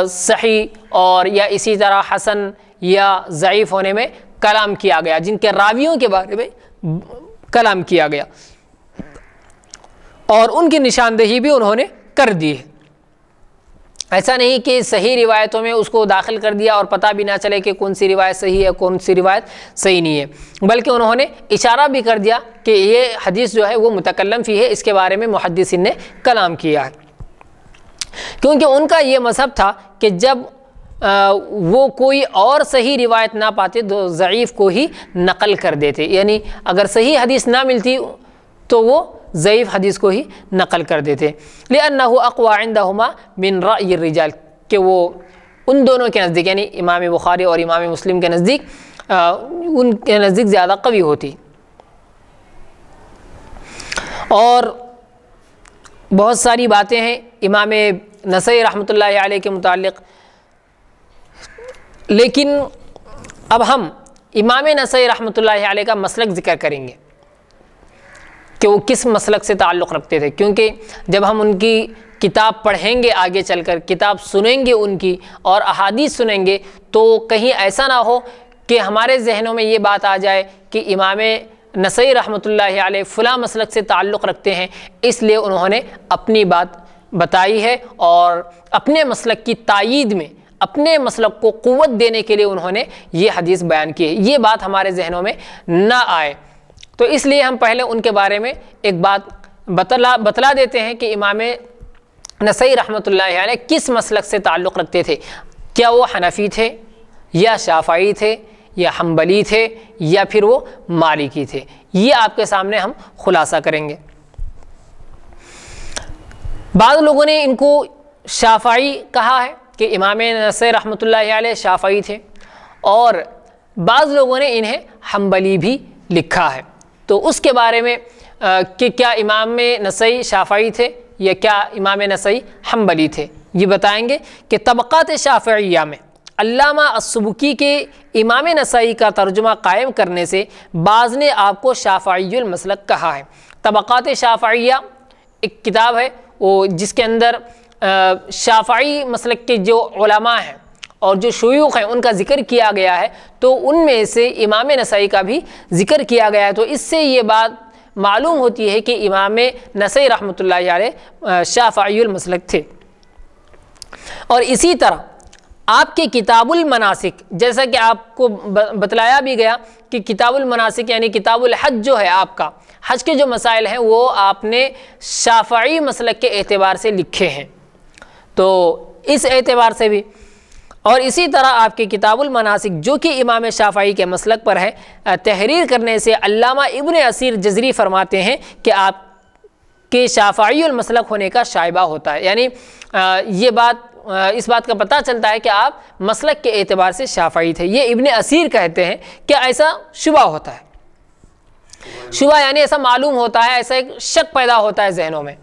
صحیح اور یا اسی طرح حسن یا ضعیف ہونے میں کلام کیا گیا، جن کے راویوں کے بارے میں کلام کیا گیا، اور ان کی نشاندہی بھی انہوں نے کر دی ہے۔ ایسا نہیں کہ صحیح روایتوں میں اس کو داخل کر دیا اور پتہ بھی نہ چلے کہ کون سی روایت صحیح ہے کون سی روایت صحیح نہیں ہے، بلکہ انہوں نے اشارہ بھی کر دیا کہ یہ حدیث جو ہے وہ متکلم فی ہے، اس کے بارے میں محدثین نے کلام کیا ہے، کیونکہ ان کا یہ مذہب تھا کہ جب وہ کوئی اور صحیح روایت نہ پاتے تو ضعیف کو ہی نقل کر دیتے، یعنی اگر صحیح حدیث نہ ملتی تو وہ ضعیف حدیث کو ہی نقل کر دیتے، لِأَنَّهُ أَقْوَى عِنْدَهُمَا مِنْ رَأْيِ الرِّجَالِ، کہ وہ ان دونوں کے نزدیک یعنی امام بخاری اور امام مسلم کے نزدیک ان کے نزدیک زیادہ قوی ہوتی۔ اور بہت ساری باتیں ہیں امام نسائی رحمۃ اللہ علیہ کے متعلق، لیکن اب ہم امام نسائی رحمۃ اللہ علیہ کا مسلک ذکر کریں گے کہ وہ کس مسلک سے تعلق رکھتے تھے، کیونکہ جب ہم ان کی کتاب پڑھیں گے آگے چل کر، کتاب سنیں گے ان کی اور احادیث سنیں گے، تو کہیں ایسا نہ ہو کہ ہمارے ذہنوں میں یہ بات آ جائے کہ امام نسائی رحمۃ اللہ علیہ فلاں مسلک سے تعلق رکھتے ہیں، اس لیے انہوں نے اپنی بات بتائی ہے اور اپنے مسلک کی تائید میں، اپنے مسلک کو قوت دینے کے لیے انہوں نے یہ حدیث بیان کی ہے، یہ بات ہمارے ذہنوں میں نہ آئے۔ تو اس لیے ہم پہلے ان کے بارے میں ایک بات بتلا دیتے ہیں کہ امام نسائی رحمۃ اللہ علیہ کس مسلک سے تعلق رکھتے تھے، کیا وہ حنفی تھے یا شافعی تھے یا حنبلی تھے یا پھر وہ مالکی تھے، یہ آپ کے سامنے ہم خلاصہ کریں گے۔ بعض لوگوں نے ان کو شافعی کہا ہے کہ امام نسائی رحمۃ اللہ علیہ شافعی تھے، اور بعض لوگوں نے انہیں حنبلی بھی لکھا ہے۔ تو اس کے بارے میں کہ کیا امام نسائی شافعی تھے یا کیا امام نسائی حنبلی تھے، یہ بتائیں گے کہ طبقات شافعیہ میں علامہ السبکی کے امام نسائی کا ترجمہ قائم کرنے سے بعض نے آپ کو شافعی المسلک کہا ہے۔ طبقات شافعیہ ایک کتاب ہے وہ جس کے اندر شافعی مسلک کے جو علماء ہیں اور جو شیوخ ہیں ان کا ذکر کیا گیا ہے، تو ان میں سے امام نسائی کا بھی ذکر کیا گیا ہے، تو اس سے یہ بات معلوم ہوتی ہے کہ امام نسائی رحمۃ اللہ علیہ شافعی المسلک تھے۔ اور اسی طرح آپ کے کتاب المناسک، جیسا کہ آپ کو بتلایا بھی گیا کہ کتاب المناسک یعنی کتاب الحج جو ہے آپ کا، حج کے جو مسائل ہیں وہ آپ نے شافعی مسلک کے اعتبار سے لکھے ہیں، تو اس اعتبار سے بھی۔ اور اسی طرح آپ کے کتاب المناسک جو کہ امام شافعی کے مسلک پر ہے، تحریر کرنے سے علامہ ابن اسیر جزری فرماتے ہیں کہ آپ کے شافعی المسلک ہونے کا شائبہ ہوتا ہے، یعنی یہ بات اس بات کا پتہ چلتا ہے کہ آپ مسلک کے اعتبار سے شافعی تھے۔ یہ ابن اسیر کہتے ہیں کہ ایسا شبہ ہوتا ہے، شبہ یعنی ایسا معلوم ہوتا ہے، ایسا ایک شک پیدا ہوتا ہے ذہنوں میں،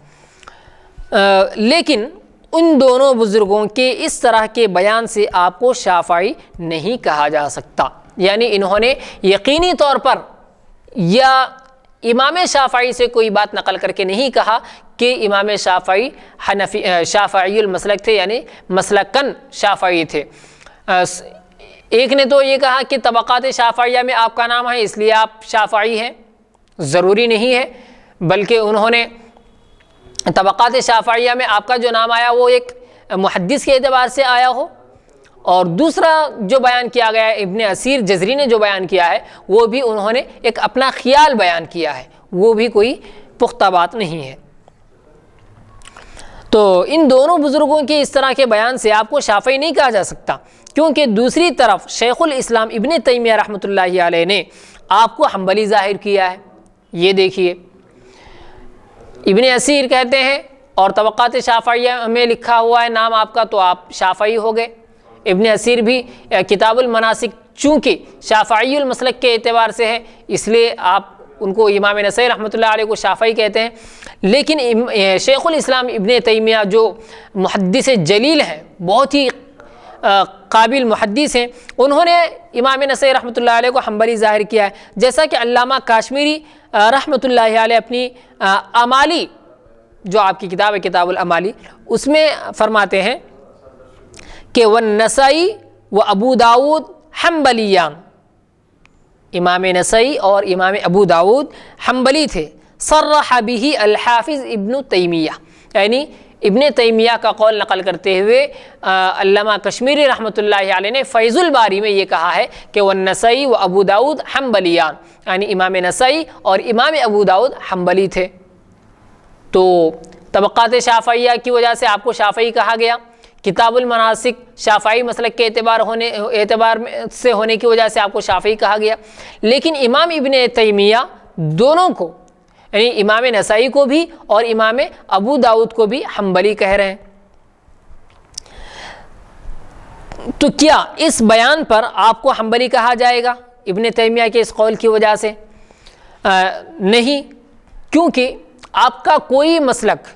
لیکن ان دونوں بزرگوں کے اس طرح کے بیان سے آپ کو شافعی نہیں کہا جا سکتا، یعنی انہوں نے یقینی طور پر یا امام شافعی سے کوئی بات نقل کر کے نہیں کہا کہ امام شافعی شافعی المسلک تھے، یعنی مسلکن شافعی تھے۔ ایک نے تو یہ کہا کہ طبقات شافعیہ میں آپ کا نام ہے اس لیے آپ شافعی ہیں، ضروری نہیں ہے، بلکہ انہوں نے طبقات شافعیہ میں آپ کا جو نام آیا وہ ایک محدث کے اعتبار سے آیا ہو، اور دوسرا جو بیان کیا گیا ہے ابن اسیر جزری نے جو بیان کیا ہے وہ بھی انہوں نے ایک اپنا خیال بیان کیا ہے، وہ بھی کوئی پختہ بات نہیں ہے۔ تو ان دونوں بزرگوں کے اس طرح کے بیان سے آپ کو شافعی نہیں کہا جا سکتا، کیونکہ دوسری طرف شیخ الاسلام ابن تیمیہ رحمۃ اللہ علیہ نے آپ کو حنبلی ظاہر کیا ہے۔ یہ دیکھیے ابن اسیر کہتے ہیں اور طبقات شافعیہ میں لکھا ہوا ہے نام آپ کا تو آپ شافعی ہو گئے۔ ابن اسیر بھی کتاب المناسک چونکہ شافعی المسلک کے اعتبار سے ہے اس لیے آپ ان کو امام نسائی رحمۃ اللہ علیہ کو شافعی کہتے ہیں، لیکن شیخ الاسلام ابن تیمیہ جو محدث جلیل ہیں، بہت ہی قابل محدث ہیں، انہوں نے امام نسائی رحمۃ اللہ علیہ کو حنبلی ظاہر کیا ہے، جیسا کہ علامہ کاشمیری رحمۃ اللہ علیہ اپنی امالی جو آپ کی کتاب ہے کتاب الامالی اس میں فرماتے ہیں کہ والنسائی و ابو داود حنبلیان، امام نسائی اور امام ابو داود حنبلی تھے۔ صرح به الحافظ ابن تیمیہ، یعنی ابن تیمیہ کا قول نقل کرتے ہوئے علامہ کشمیری رحمۃ اللہ علیہ نے فیض الباری میں یہ کہا ہے کہ والنسائی و ابو داود حنبلیان، یعنی امام نسائی اور امام ابو داود حنبلی تھے۔ تو طبقات شافعیہ کی وجہ سے آپ کو شافعی کہا گیا، کتاب المناسک شافعی مسلک کے اعتبار سے ہونے کی وجہ سے آپ کو شافعی کہا گیا، لیکن امام ابن تیمیہ دونوں کو یعنی امام نسائی کو بھی اور امام ابو داود کو بھی حنبلی کہہ رہے ہیں۔ تو کیا اس بیان پر آپ کو حنبلی کہا جائے گا ابن تیمیہ کے اس قول کی وجہ سے؟ نہیں، کیونکہ آپ کا کوئی مسلک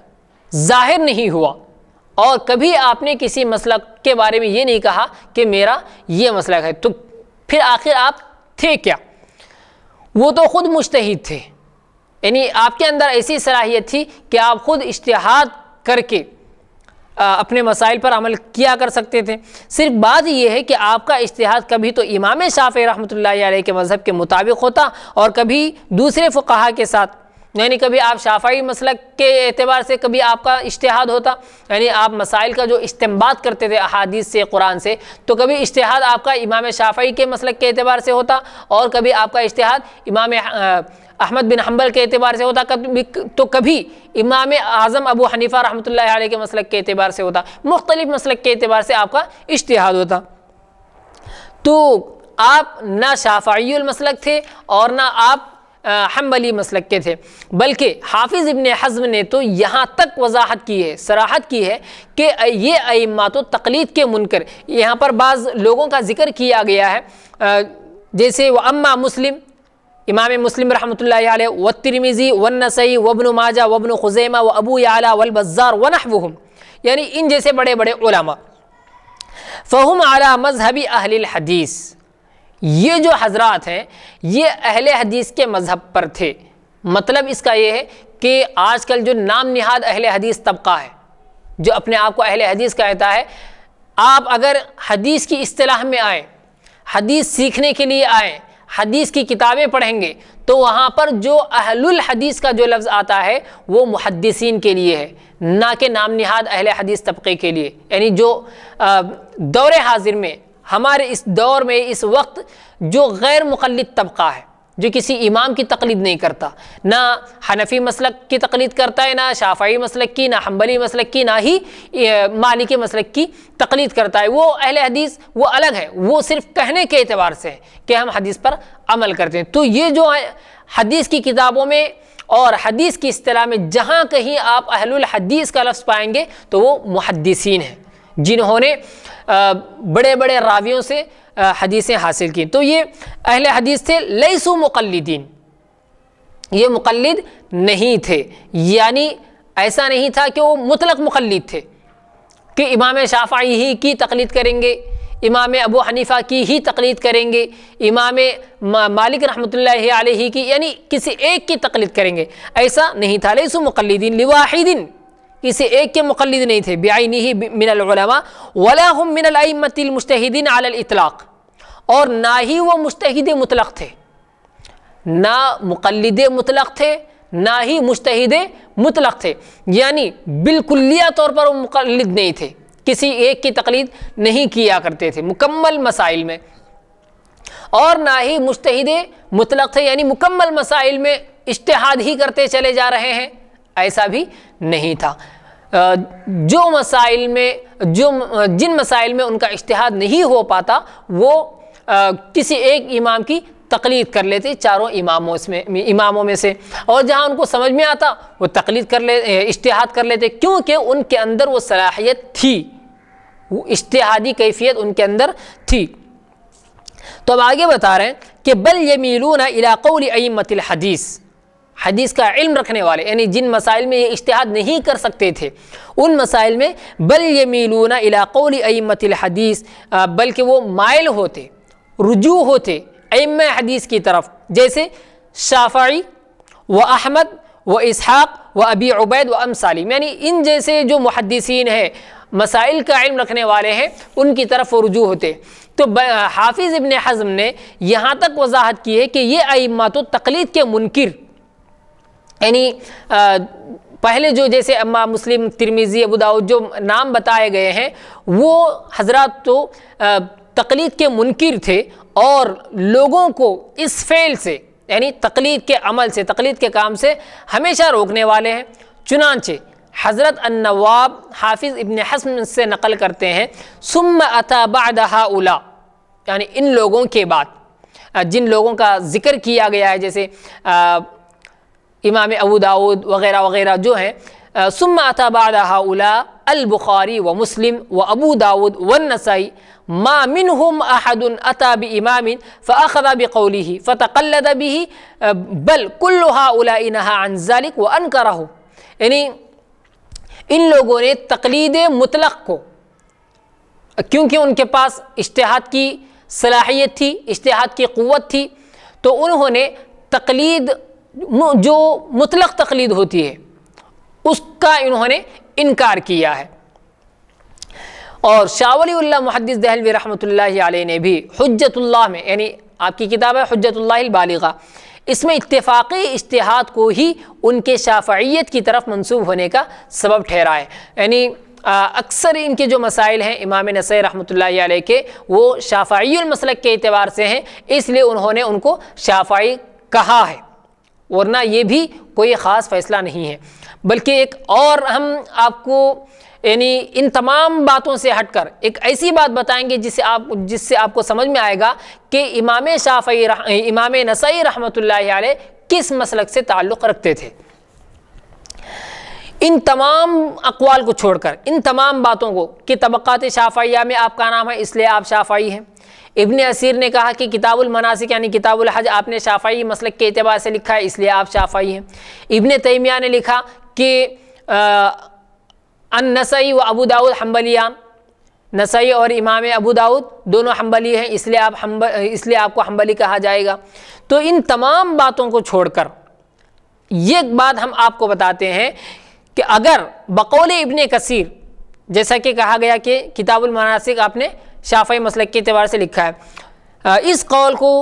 ظاہر نہیں ہوا اور کبھی آپ نے کسی مسلک کے بارے میں یہ نہیں کہا کہ میرا یہ مسلک ہے، تو پھر آخر آپ تھے کیا؟ وہ تو خود مجتہد تھے، یعنی آپ کے اندر ایسی صلاحیت تھی کہ آپ خود اجتہاد کر کے اپنے مسائل پر عمل کیا کر سکتے تھے۔ صرف بات یہ ہے کہ آپ کا اجتہاد کبھی تو امام شافعی رحمۃ اللہ علیہ کے مذہب کے مطابق ہوتا اور کبھی دوسرے فقہا کے ساتھ، یعنی کبھی آپ شافعی مسلک کے اعتبار سے کبھی آپ کا اجتہاد ہوتا، یعنی آپ مسائل کا جو استنباط کرتے تھے احادیث سے قرآن سے، تو کبھی اجتہاد آپ کا امام شافعی کے مسلک کے اعتبار سے ہوتا اور کبھی آپ کا اجتہاد امام احمد بن حنبل کے اعتبار سے ہوتا، تو کبھی امام اعظم ابو حنیفہ رحمۃ اللہ علیہ کے مسلک کے اعتبار سے ہوتا، مختلف مسلک کے اعتبار سے آپ کا اجتہاد ہوتا۔ تو آپ نہ شافعی المسلک تھے اور نہ آپ حنبلی مسلک کے تھے، بلکہ حافظ ابن حزم نے تو یہاں تک وضاحت کی ہے، صراحت کی ہے کہ یہ ائمات و تقلید کے منکر، یہاں پر بعض لوگوں کا ذکر کیا گیا ہے، جیسے وَأَمَّا مسلم، امام مسلم رحمۃ اللہ علیہ، والترمذی والنسائی وابن ماجہ وابن خزیمہ وابو یعلا والبزار ونحوہم، یعنی ان جیسے بڑے بڑے علماء، فہم علی مذہب اہل الحدیث، یہ جو حضرات ہیں یہ اہل حدیث کے مذہب پر تھے۔ مطلب اس کا یہ ہے کہ آج کل جو نام نہاد اہل حدیث طبقہ ہے جو اپنے آپ کو اہل حدیث کہتا ہے، آپ اگر حدیث کی اصطلاح میں آئیں، حدیث سیکھنے کے لیے آئیں، حدیث کی کتابیں پڑھیں گے تو وہاں پر جو اہل الحدیث کا جو لفظ آتا ہے وہ محدثین کے لیے ہے، نہ کہ نام نہاد اہل حدیث طبقے کے لیے، یعنی جو دور حاضر میں ہمارے اس دور میں اس وقت جو غیر مقلد طبقہ ہے، جو کسی امام کی تقلید نہیں کرتا، نہ حنفی مسلک کی تقلید کرتا ہے، نہ شافعی مسلک کی، نہ حنبلی مسلک کی، نہ ہی مالکی مسلک کی تقلید کرتا ہے، وہ اہل حدیث وہ الگ ہے، وہ صرف کہنے کے اعتبار سے ہے کہ ہم حدیث پر عمل کرتے ہیں۔ تو یہ جو حدیث کی کتابوں میں اور حدیث کی اصطلاح میں جہاں کہیں آپ اہل الحدیث کا لفظ پائیں گے تو وہ محدثین ہیں، جنہوں نے بڑے بڑے راویوں سے حدیثیں حاصل کی۔ تو یہ اہل حدیث تھے، لیسو مقلدین، یہ مقلد نہیں تھے، یعنی ایسا نہیں تھا کہ وہ مطلق مقلد تھے کہ امام شافعی ہی کی تقلید کریں گے، امام ابو حنیفہ کی ہی تقلید کریں گے، امام مالک رحمۃ اللہ علیہ کی، یعنی کسی ایک کی تقلید کریں گے، ایسا نہیں تھا۔ لیسوا مقلدین لواحد، کسی ایک کے مقلد نہیں تھے، بعینہ من العلماء ولا هم من الائمة المجتہدین علی الاطلاق، اور نہ ہی وہ مجتہد مطلق تھے، نہ مقلد مطلق تھے، نہ ہی مجتہد مطلق تھے، یعنی بالکلیہ طور پر وہ مقلد نہیں تھے، کسی ایک کی تقلید نہیں کیا کرتے تھے مکمل مسائل میں، اور نہ ہی مجتہد مطلق تھے، یعنی مکمل مسائل میں اجتہاد ہی کرتے چلے جا رہے ہیں، ایسا بھی نہیں تھا۔ جن مسائل میں ان کا اجتہاد نہیں ہو پاتا وہ کسی ایک امام کی تقلید کر لیتے چاروں اماموں میں سے، اور جہاں ان کو سمجھ میں آتا وہ تقلید کر لیتے، اجتہاد کر لیتے، کیونکہ ان کے اندر وہ صلاحیت تھی، وہ اجتہادی کیفیت ان کے اندر تھی۔ تو اب آگے بتا رہے ہیں کہ بل یمیلون الی قول ائمۃ الحدیث، حدیث کا علم رکھنے والے، یعنی جن مسائل میں یہ اجتہاد نہیں کر سکتے تھے ان مسائل میں بل یمیلون الی قول ائمۃ الحدیث، بلکہ وہ مائل ہوتے، رجوع ہوتے ائمہ حدیث کی طرف، جیسے شافعی و احمد و اسحاق و ابی عبید و امثالہم، یعنی ان جیسے جو محدثین ہیں، مسائل کا علم رکھنے والے ہیں، ان کی طرف وہ رجوع ہوتے۔ تو حافظ ابن حزم نے یہاں تک وضاحت کی ہے کہ یہ ائمہ تو تقلید کے منکر، یعنی پہلے جو جیسے امام مسلم، ترمذی، ابو داؤد جو نام بتائے گئے ہیں وہ حضرات تو تقلید کے منکر تھے، اور لوگوں کو اس فعل سے، یعنی تقلید کے عمل سے، تقلید کے کام سے ہمیشہ روکنے والے ہیں۔ چنانچہ حضرت النواب حافظ ابن حزم سے نقل کرتے ہیں ثم اتی بعد ہؤلاء، یعنی ان لوگوں کے بعد جن لوگوں کا ذکر کیا گیا ہے، جیسے امام ابو داؤد وغیرہ وغیرہ جو ہیں، ثم اتی بعد ہؤلاء البخاری و مسلم و ابو داؤد والنسائی ما منهم احد اتى بامام فاخذ بقوله فتقلد به بل كل هؤلاء نهى عن ذلك وانكره، یعنی ان لوگوں نے تقلید مطلق کو، کیونکہ ان کے پاس اجتہاد کی صلاحیت تھی، اجتہاد کی قوت تھی، تو انہوں نے تقلید جو مطلق تقلید ہوتی ہے اس کا انہوں نے انکار کیا ہے۔ اور شاہ ولی اللہ محدث دہلوی رحمۃ اللہ علیہ نے بھی حجت اللہ میں، یعنی آپ کی کتاب ہے حجت اللہ البالغہ، اس میں اتفاقی اجتہاد کو ہی ان کے شافعیت کی طرف منسوب ہونے کا سبب ٹھہرا ہے، یعنی اکثر ان کے جو مسائل ہیں امام نسائی رحمۃ اللہ علیہ کے وہ شافعی المسلک کے اعتبار سے ہیں، اس لیے انہوں نے ان کو شافعی کہا ہے، ورنہ یہ بھی کوئی خاص فیصلہ نہیں ہے۔ بلکہ ایک اور ہم آپ کو یعنی ان تمام باتوں سے ہٹ کر ایک ایسی بات بتائیں گے جس سے آپ کو سمجھ میں آئے گا کہ امام نسائی رحمۃ اللہ علیہ کس مسلک سے تعلق رکھتے تھے۔ ان تمام اقوال کو چھوڑ کر، ان تمام باتوں کو کہ طبقات شافعیہ میں آپ کا نام ہے اس لیے آپ شافعی ہیں، ابن اسیر نے کہا کہ کتاب المناسک یعنی کتاب الحج آپ نے شافعی مسلک کے اعتبار سے لکھا ہے اس لیے آپ شافعی ہیں، ابن تیمیہ نے لکھا کہ النسائی و ابو داؤد حنبلیان، نسائی اور امام ابو داؤد دونوں حنبلی ہیں اس لیے آپ کو حنبلی کہا جائے گا۔ تو ان تمام باتوں کو چھوڑ کر یہ بات ہم آپ کو بتاتے ہیں کہ اگر بقول ابن کثیر، جیسا کہ کہا گیا کہ کتاب المناسک آپ نے شافعی مسلک کے اعتبار سے لکھا ہے، اس قول کو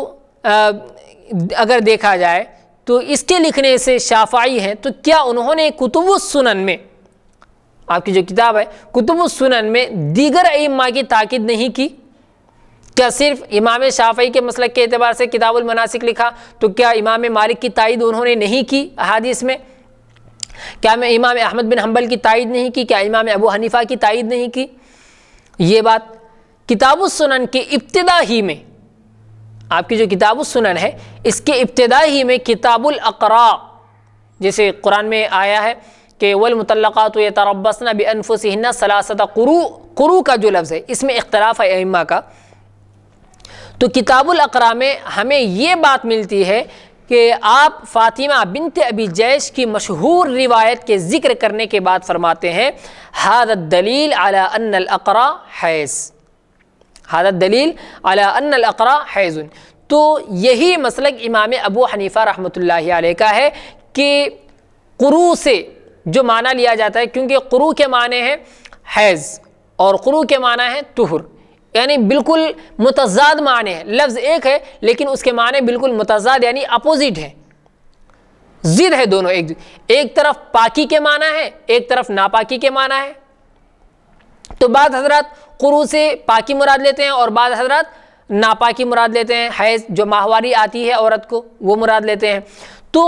اگر دیکھا جائے تو اس کے لکھنے سے شافعی ہیں، تو کیا انہوں نے کتب السنن میں، آپ کی جو کتاب ہے کتب السنن میں دیگر ائمہ کی تاکید نہیں کی؟ کیا صرف امام شافعی کے مسلک کے اعتبار سے کتاب المناسک لکھا، تو کیا امام مالک کی تائید انہوں نے نہیں کی احادیث میں؟ کیا امام احمد بن حنبل کی تائید نہیں کی؟ کیا امام ابو حنیفہ کی تائید نہیں کی؟ یہ بات کتاب السنن کے ابتدا ہی میں، آپ کی جو کتاب السنن ہے اس کے ابتدا ہی میں کتاب الاقراء، جیسے قرآن میں آیا ہے کہ والمطلقات یتربصن بانفسہن ثلاثۃ قروء، قروء کا جو لفظ ہے اس میں اختلاف ہے ائمہ کا، تو کتاب الاقراء میں ہمیں یہ بات ملتی ہے کہ آپ فاطمہ بنت ابی جیش کی مشہور روایت کے ذکر کرنے کے بعد فرماتے ہیں ھذا الدلیل علی ان الاقراء حیض، حادث دلیل علی ان الاقرا حیض۔ تو یہی مسلک امام ابو حنیفہ رحمۃ اللہ علیہ کا ہے کہ قروء سے جو معنی لیا جاتا ہے، کیونکہ قروء کے معنی ہیں حیض اور قروء کے معنی ہیں طہر، یعنی بالکل متضاد معنی ہے، لفظ ایک ہے لیکن اس کے معنی بالکل متضاد یعنی اپوزٹ ہے، ضد ہے دونوں، ایک طرف پاکی کے معنی ہے، ایک طرف ناپاکی کے معنی ہے۔ تو بعض حضرات قروء سے پاکی مراد لیتے ہیں اور بعض حضرات ناپاکی مراد لیتے ہیں، حیض جو ماہواری آتی ہے عورت کو وہ مراد لیتے ہیں۔ تو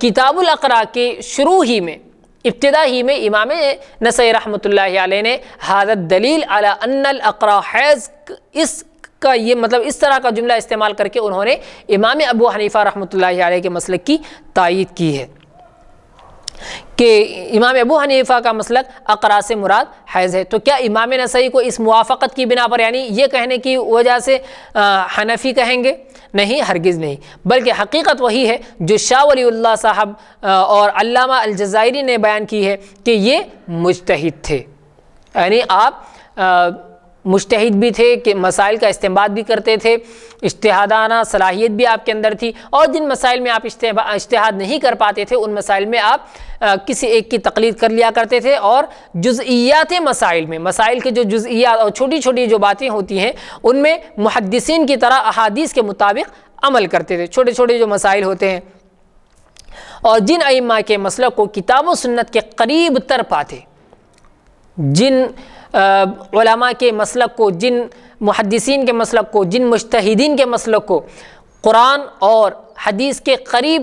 کتاب الاقراء کے شروع ہی میں، ابتدا ہی میں امام نسائی رحمۃ اللہ علیہ نے حادث دلیل علی ان الاقراء حیض اس کا یہ مطلب اس طرح کا جملہ استعمال کر کے انہوں نے امام ابو حنیفہ رحمۃ اللہ علیہ کے مسلک کی تائید کی ہے کہ امام ابو حنیفہ کا مسلک اقراء سے مراد حیض ہے۔ تو کیا امام نسائی کو اس موافقت کی بنا پر، یعنی یہ کہنے کی وجہ سے حنفی کہیں گے؟ نہیں، ہرگز نہیں، بلکہ حقیقت وہی ہے جو شاہ ولی اللہ صاحب اور علامہ الجزائری نے بیان کی ہے کہ یہ مجتہد تھے، یعنی آپ مجتہد بھی تھے کہ مسائل کا استنباط بھی کرتے تھے، اجتہادانہ صلاحیت بھی آپ کے اندر تھی، اور جن مسائل میں آپ اجتہاد نہیں کر پاتے تھے ان مسائل میں آپ کسی ایک کی تقلید کر لیا کرتے تھے، اور جزئیات مسائل میں، مسائل کے جو جزئیات اور چھوٹی چھوٹی جو باتیں ہوتی ہیں ان میں محدثین کی طرح احادیث کے مطابق عمل کرتے تھے، چھوٹے چھوٹے جو مسائل ہوتے ہیں۔ اور جن ائمہ کے مسلک کو کتاب و سنت کے قریب تر پاتے، جن علماء کے مسلک کو، جن محدثین کے مسلک کو، جن مجتہدین کے مسلک کو قرآن اور حدیث کے قریب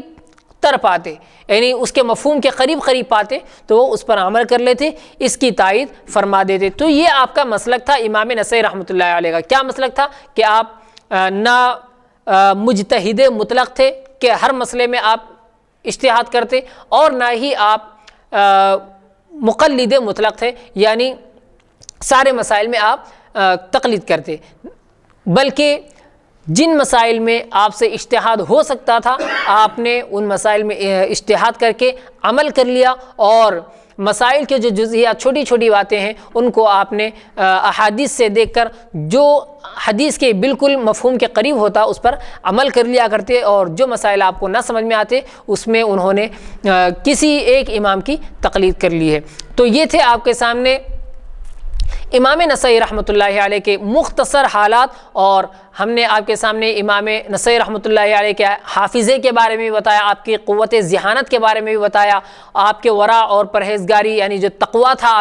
تر پاتے، یعنی اس کے مفہوم کے قریب پاتے، تو وہ اس پر عمل کر لیتے، اس کی تائید فرما دیتے۔ تو یہ آپ کا مسلک تھا امام نسائی رحمۃ اللہ علیہ کا۔ کیا مسلک تھا؟ کہ آپ نہ مجتہد مطلق تھے کہ ہر مسئلے میں آپ اجتہاد کرتے، اور نہ ہی آپ مقلد مطلق تھے، یعنی سارے مسائل میں آپ تقلید کرتے، بلکہ جن مسائل میں آپ سے اجتہاد ہو سکتا تھا آپ نے ان مسائل میں اجتہاد کر کے عمل کر لیا، اور مسائل کے جو جزئیات چھوٹی چھوٹی باتیں ہیں ان کو آپ نے احادیث سے دیکھ کر جو حدیث کے بالکل مفہوم کے قریب ہوتا اس پر عمل کر لیا کرتے، اور جو مسائل آپ کو نہ سمجھ میں آتے اس میں انہوں نے کسی ایک امام کی تقلید کر لی ہے۔ تو یہ تھے آپ کے سامنے امام نسائی رحمۃ اللہ علیہ کے مختصر حالات، اور ہم نے آپ کے سامنے امام نسائی رحمۃ اللہ علیہ کے حافظے کے بارے میں بھی بتایا، آپ کی قوت ذہانت کے بارے میں بھی بتایا، آپ کے ورع اور پرہیزگاری یعنی جو تقویٰ تھا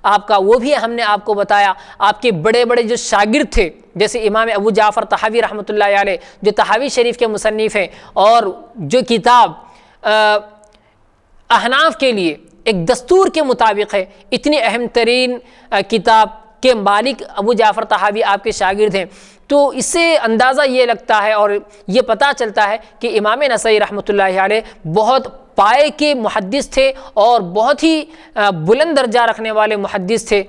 آپ کا وہ بھی ہم نے آپ کو بتایا، آپ کے بڑے بڑے جو شاگرد تھے جیسے امام ابو جعفر طحاوی رحمۃ اللہ علیہ جو طحاوی شریف کے مصنف ہیں، اور جو کتاب احناف کے لیے ایک دستور کے مطابق ہے، اتنی اہم ترین کتاب کے مالک ابو جعفر طحاوی آپ کے شاگرد ہیں۔ تو اس سے اندازہ یہ لگتا ہے اور یہ پتہ چلتا ہے کہ امام نسائی رحمۃ اللہ علیہ بہت پائے کے محدث تھے اور بہت ہی بلند درجہ رکھنے والے محدث تھے۔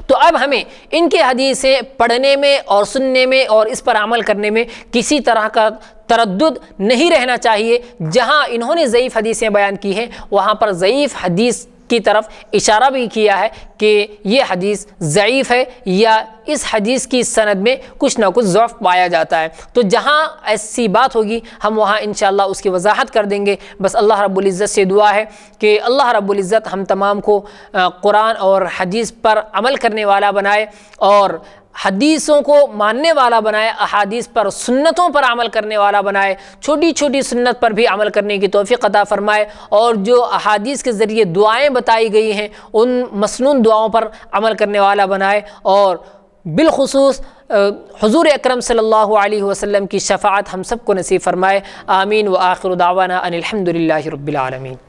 تو اب ہمیں ان کے حدیثیں پڑھنے میں اور سننے میں اور اس پر عمل کرنے میں کسی طرح کا تردد نہیں رہنا چاہیے۔ جہاں انہوں نے ضعیف حدیثیں بیان کی ہیں وہاں پر ضعیف حدیث کی طرف اشارہ بھی کیا ہے کہ یہ حدیث ضعیف ہے یا اس حدیث کی سند میں کچھ نہ کچھ ضعف پایا جاتا ہے۔ تو جہاں ایسی بات ہوگی ہم وہاں انشاءاللہ اس کی وضاحت کر دیں گے۔ بس اللہ رب العزت سے دعا ہے کہ اللہ رب العزت ہم تمام کو قرآن اور حدیث پر عمل کرنے والا بنائے اور حدیثوں کو ماننے والا بنائے، احادیث پر سنتوں پر عمل کرنے والا بنائے، چھوٹی چھوٹی سنت پر بھی عمل کرنے کی توفیق عطا فرمائے، اور جو احادیث کے ذریعے دعائیں بتائی گئی ہیں ان مسنون دعاؤں پر عمل کرنے والا بنائے، اور بالخصوص حضور اکرم صلی اللہ علیہ وسلم کی شفاعت ہم سب کو نصیب فرمائے۔ آمین وآخر دعوانا ان الحمد للہ رب العالمین۔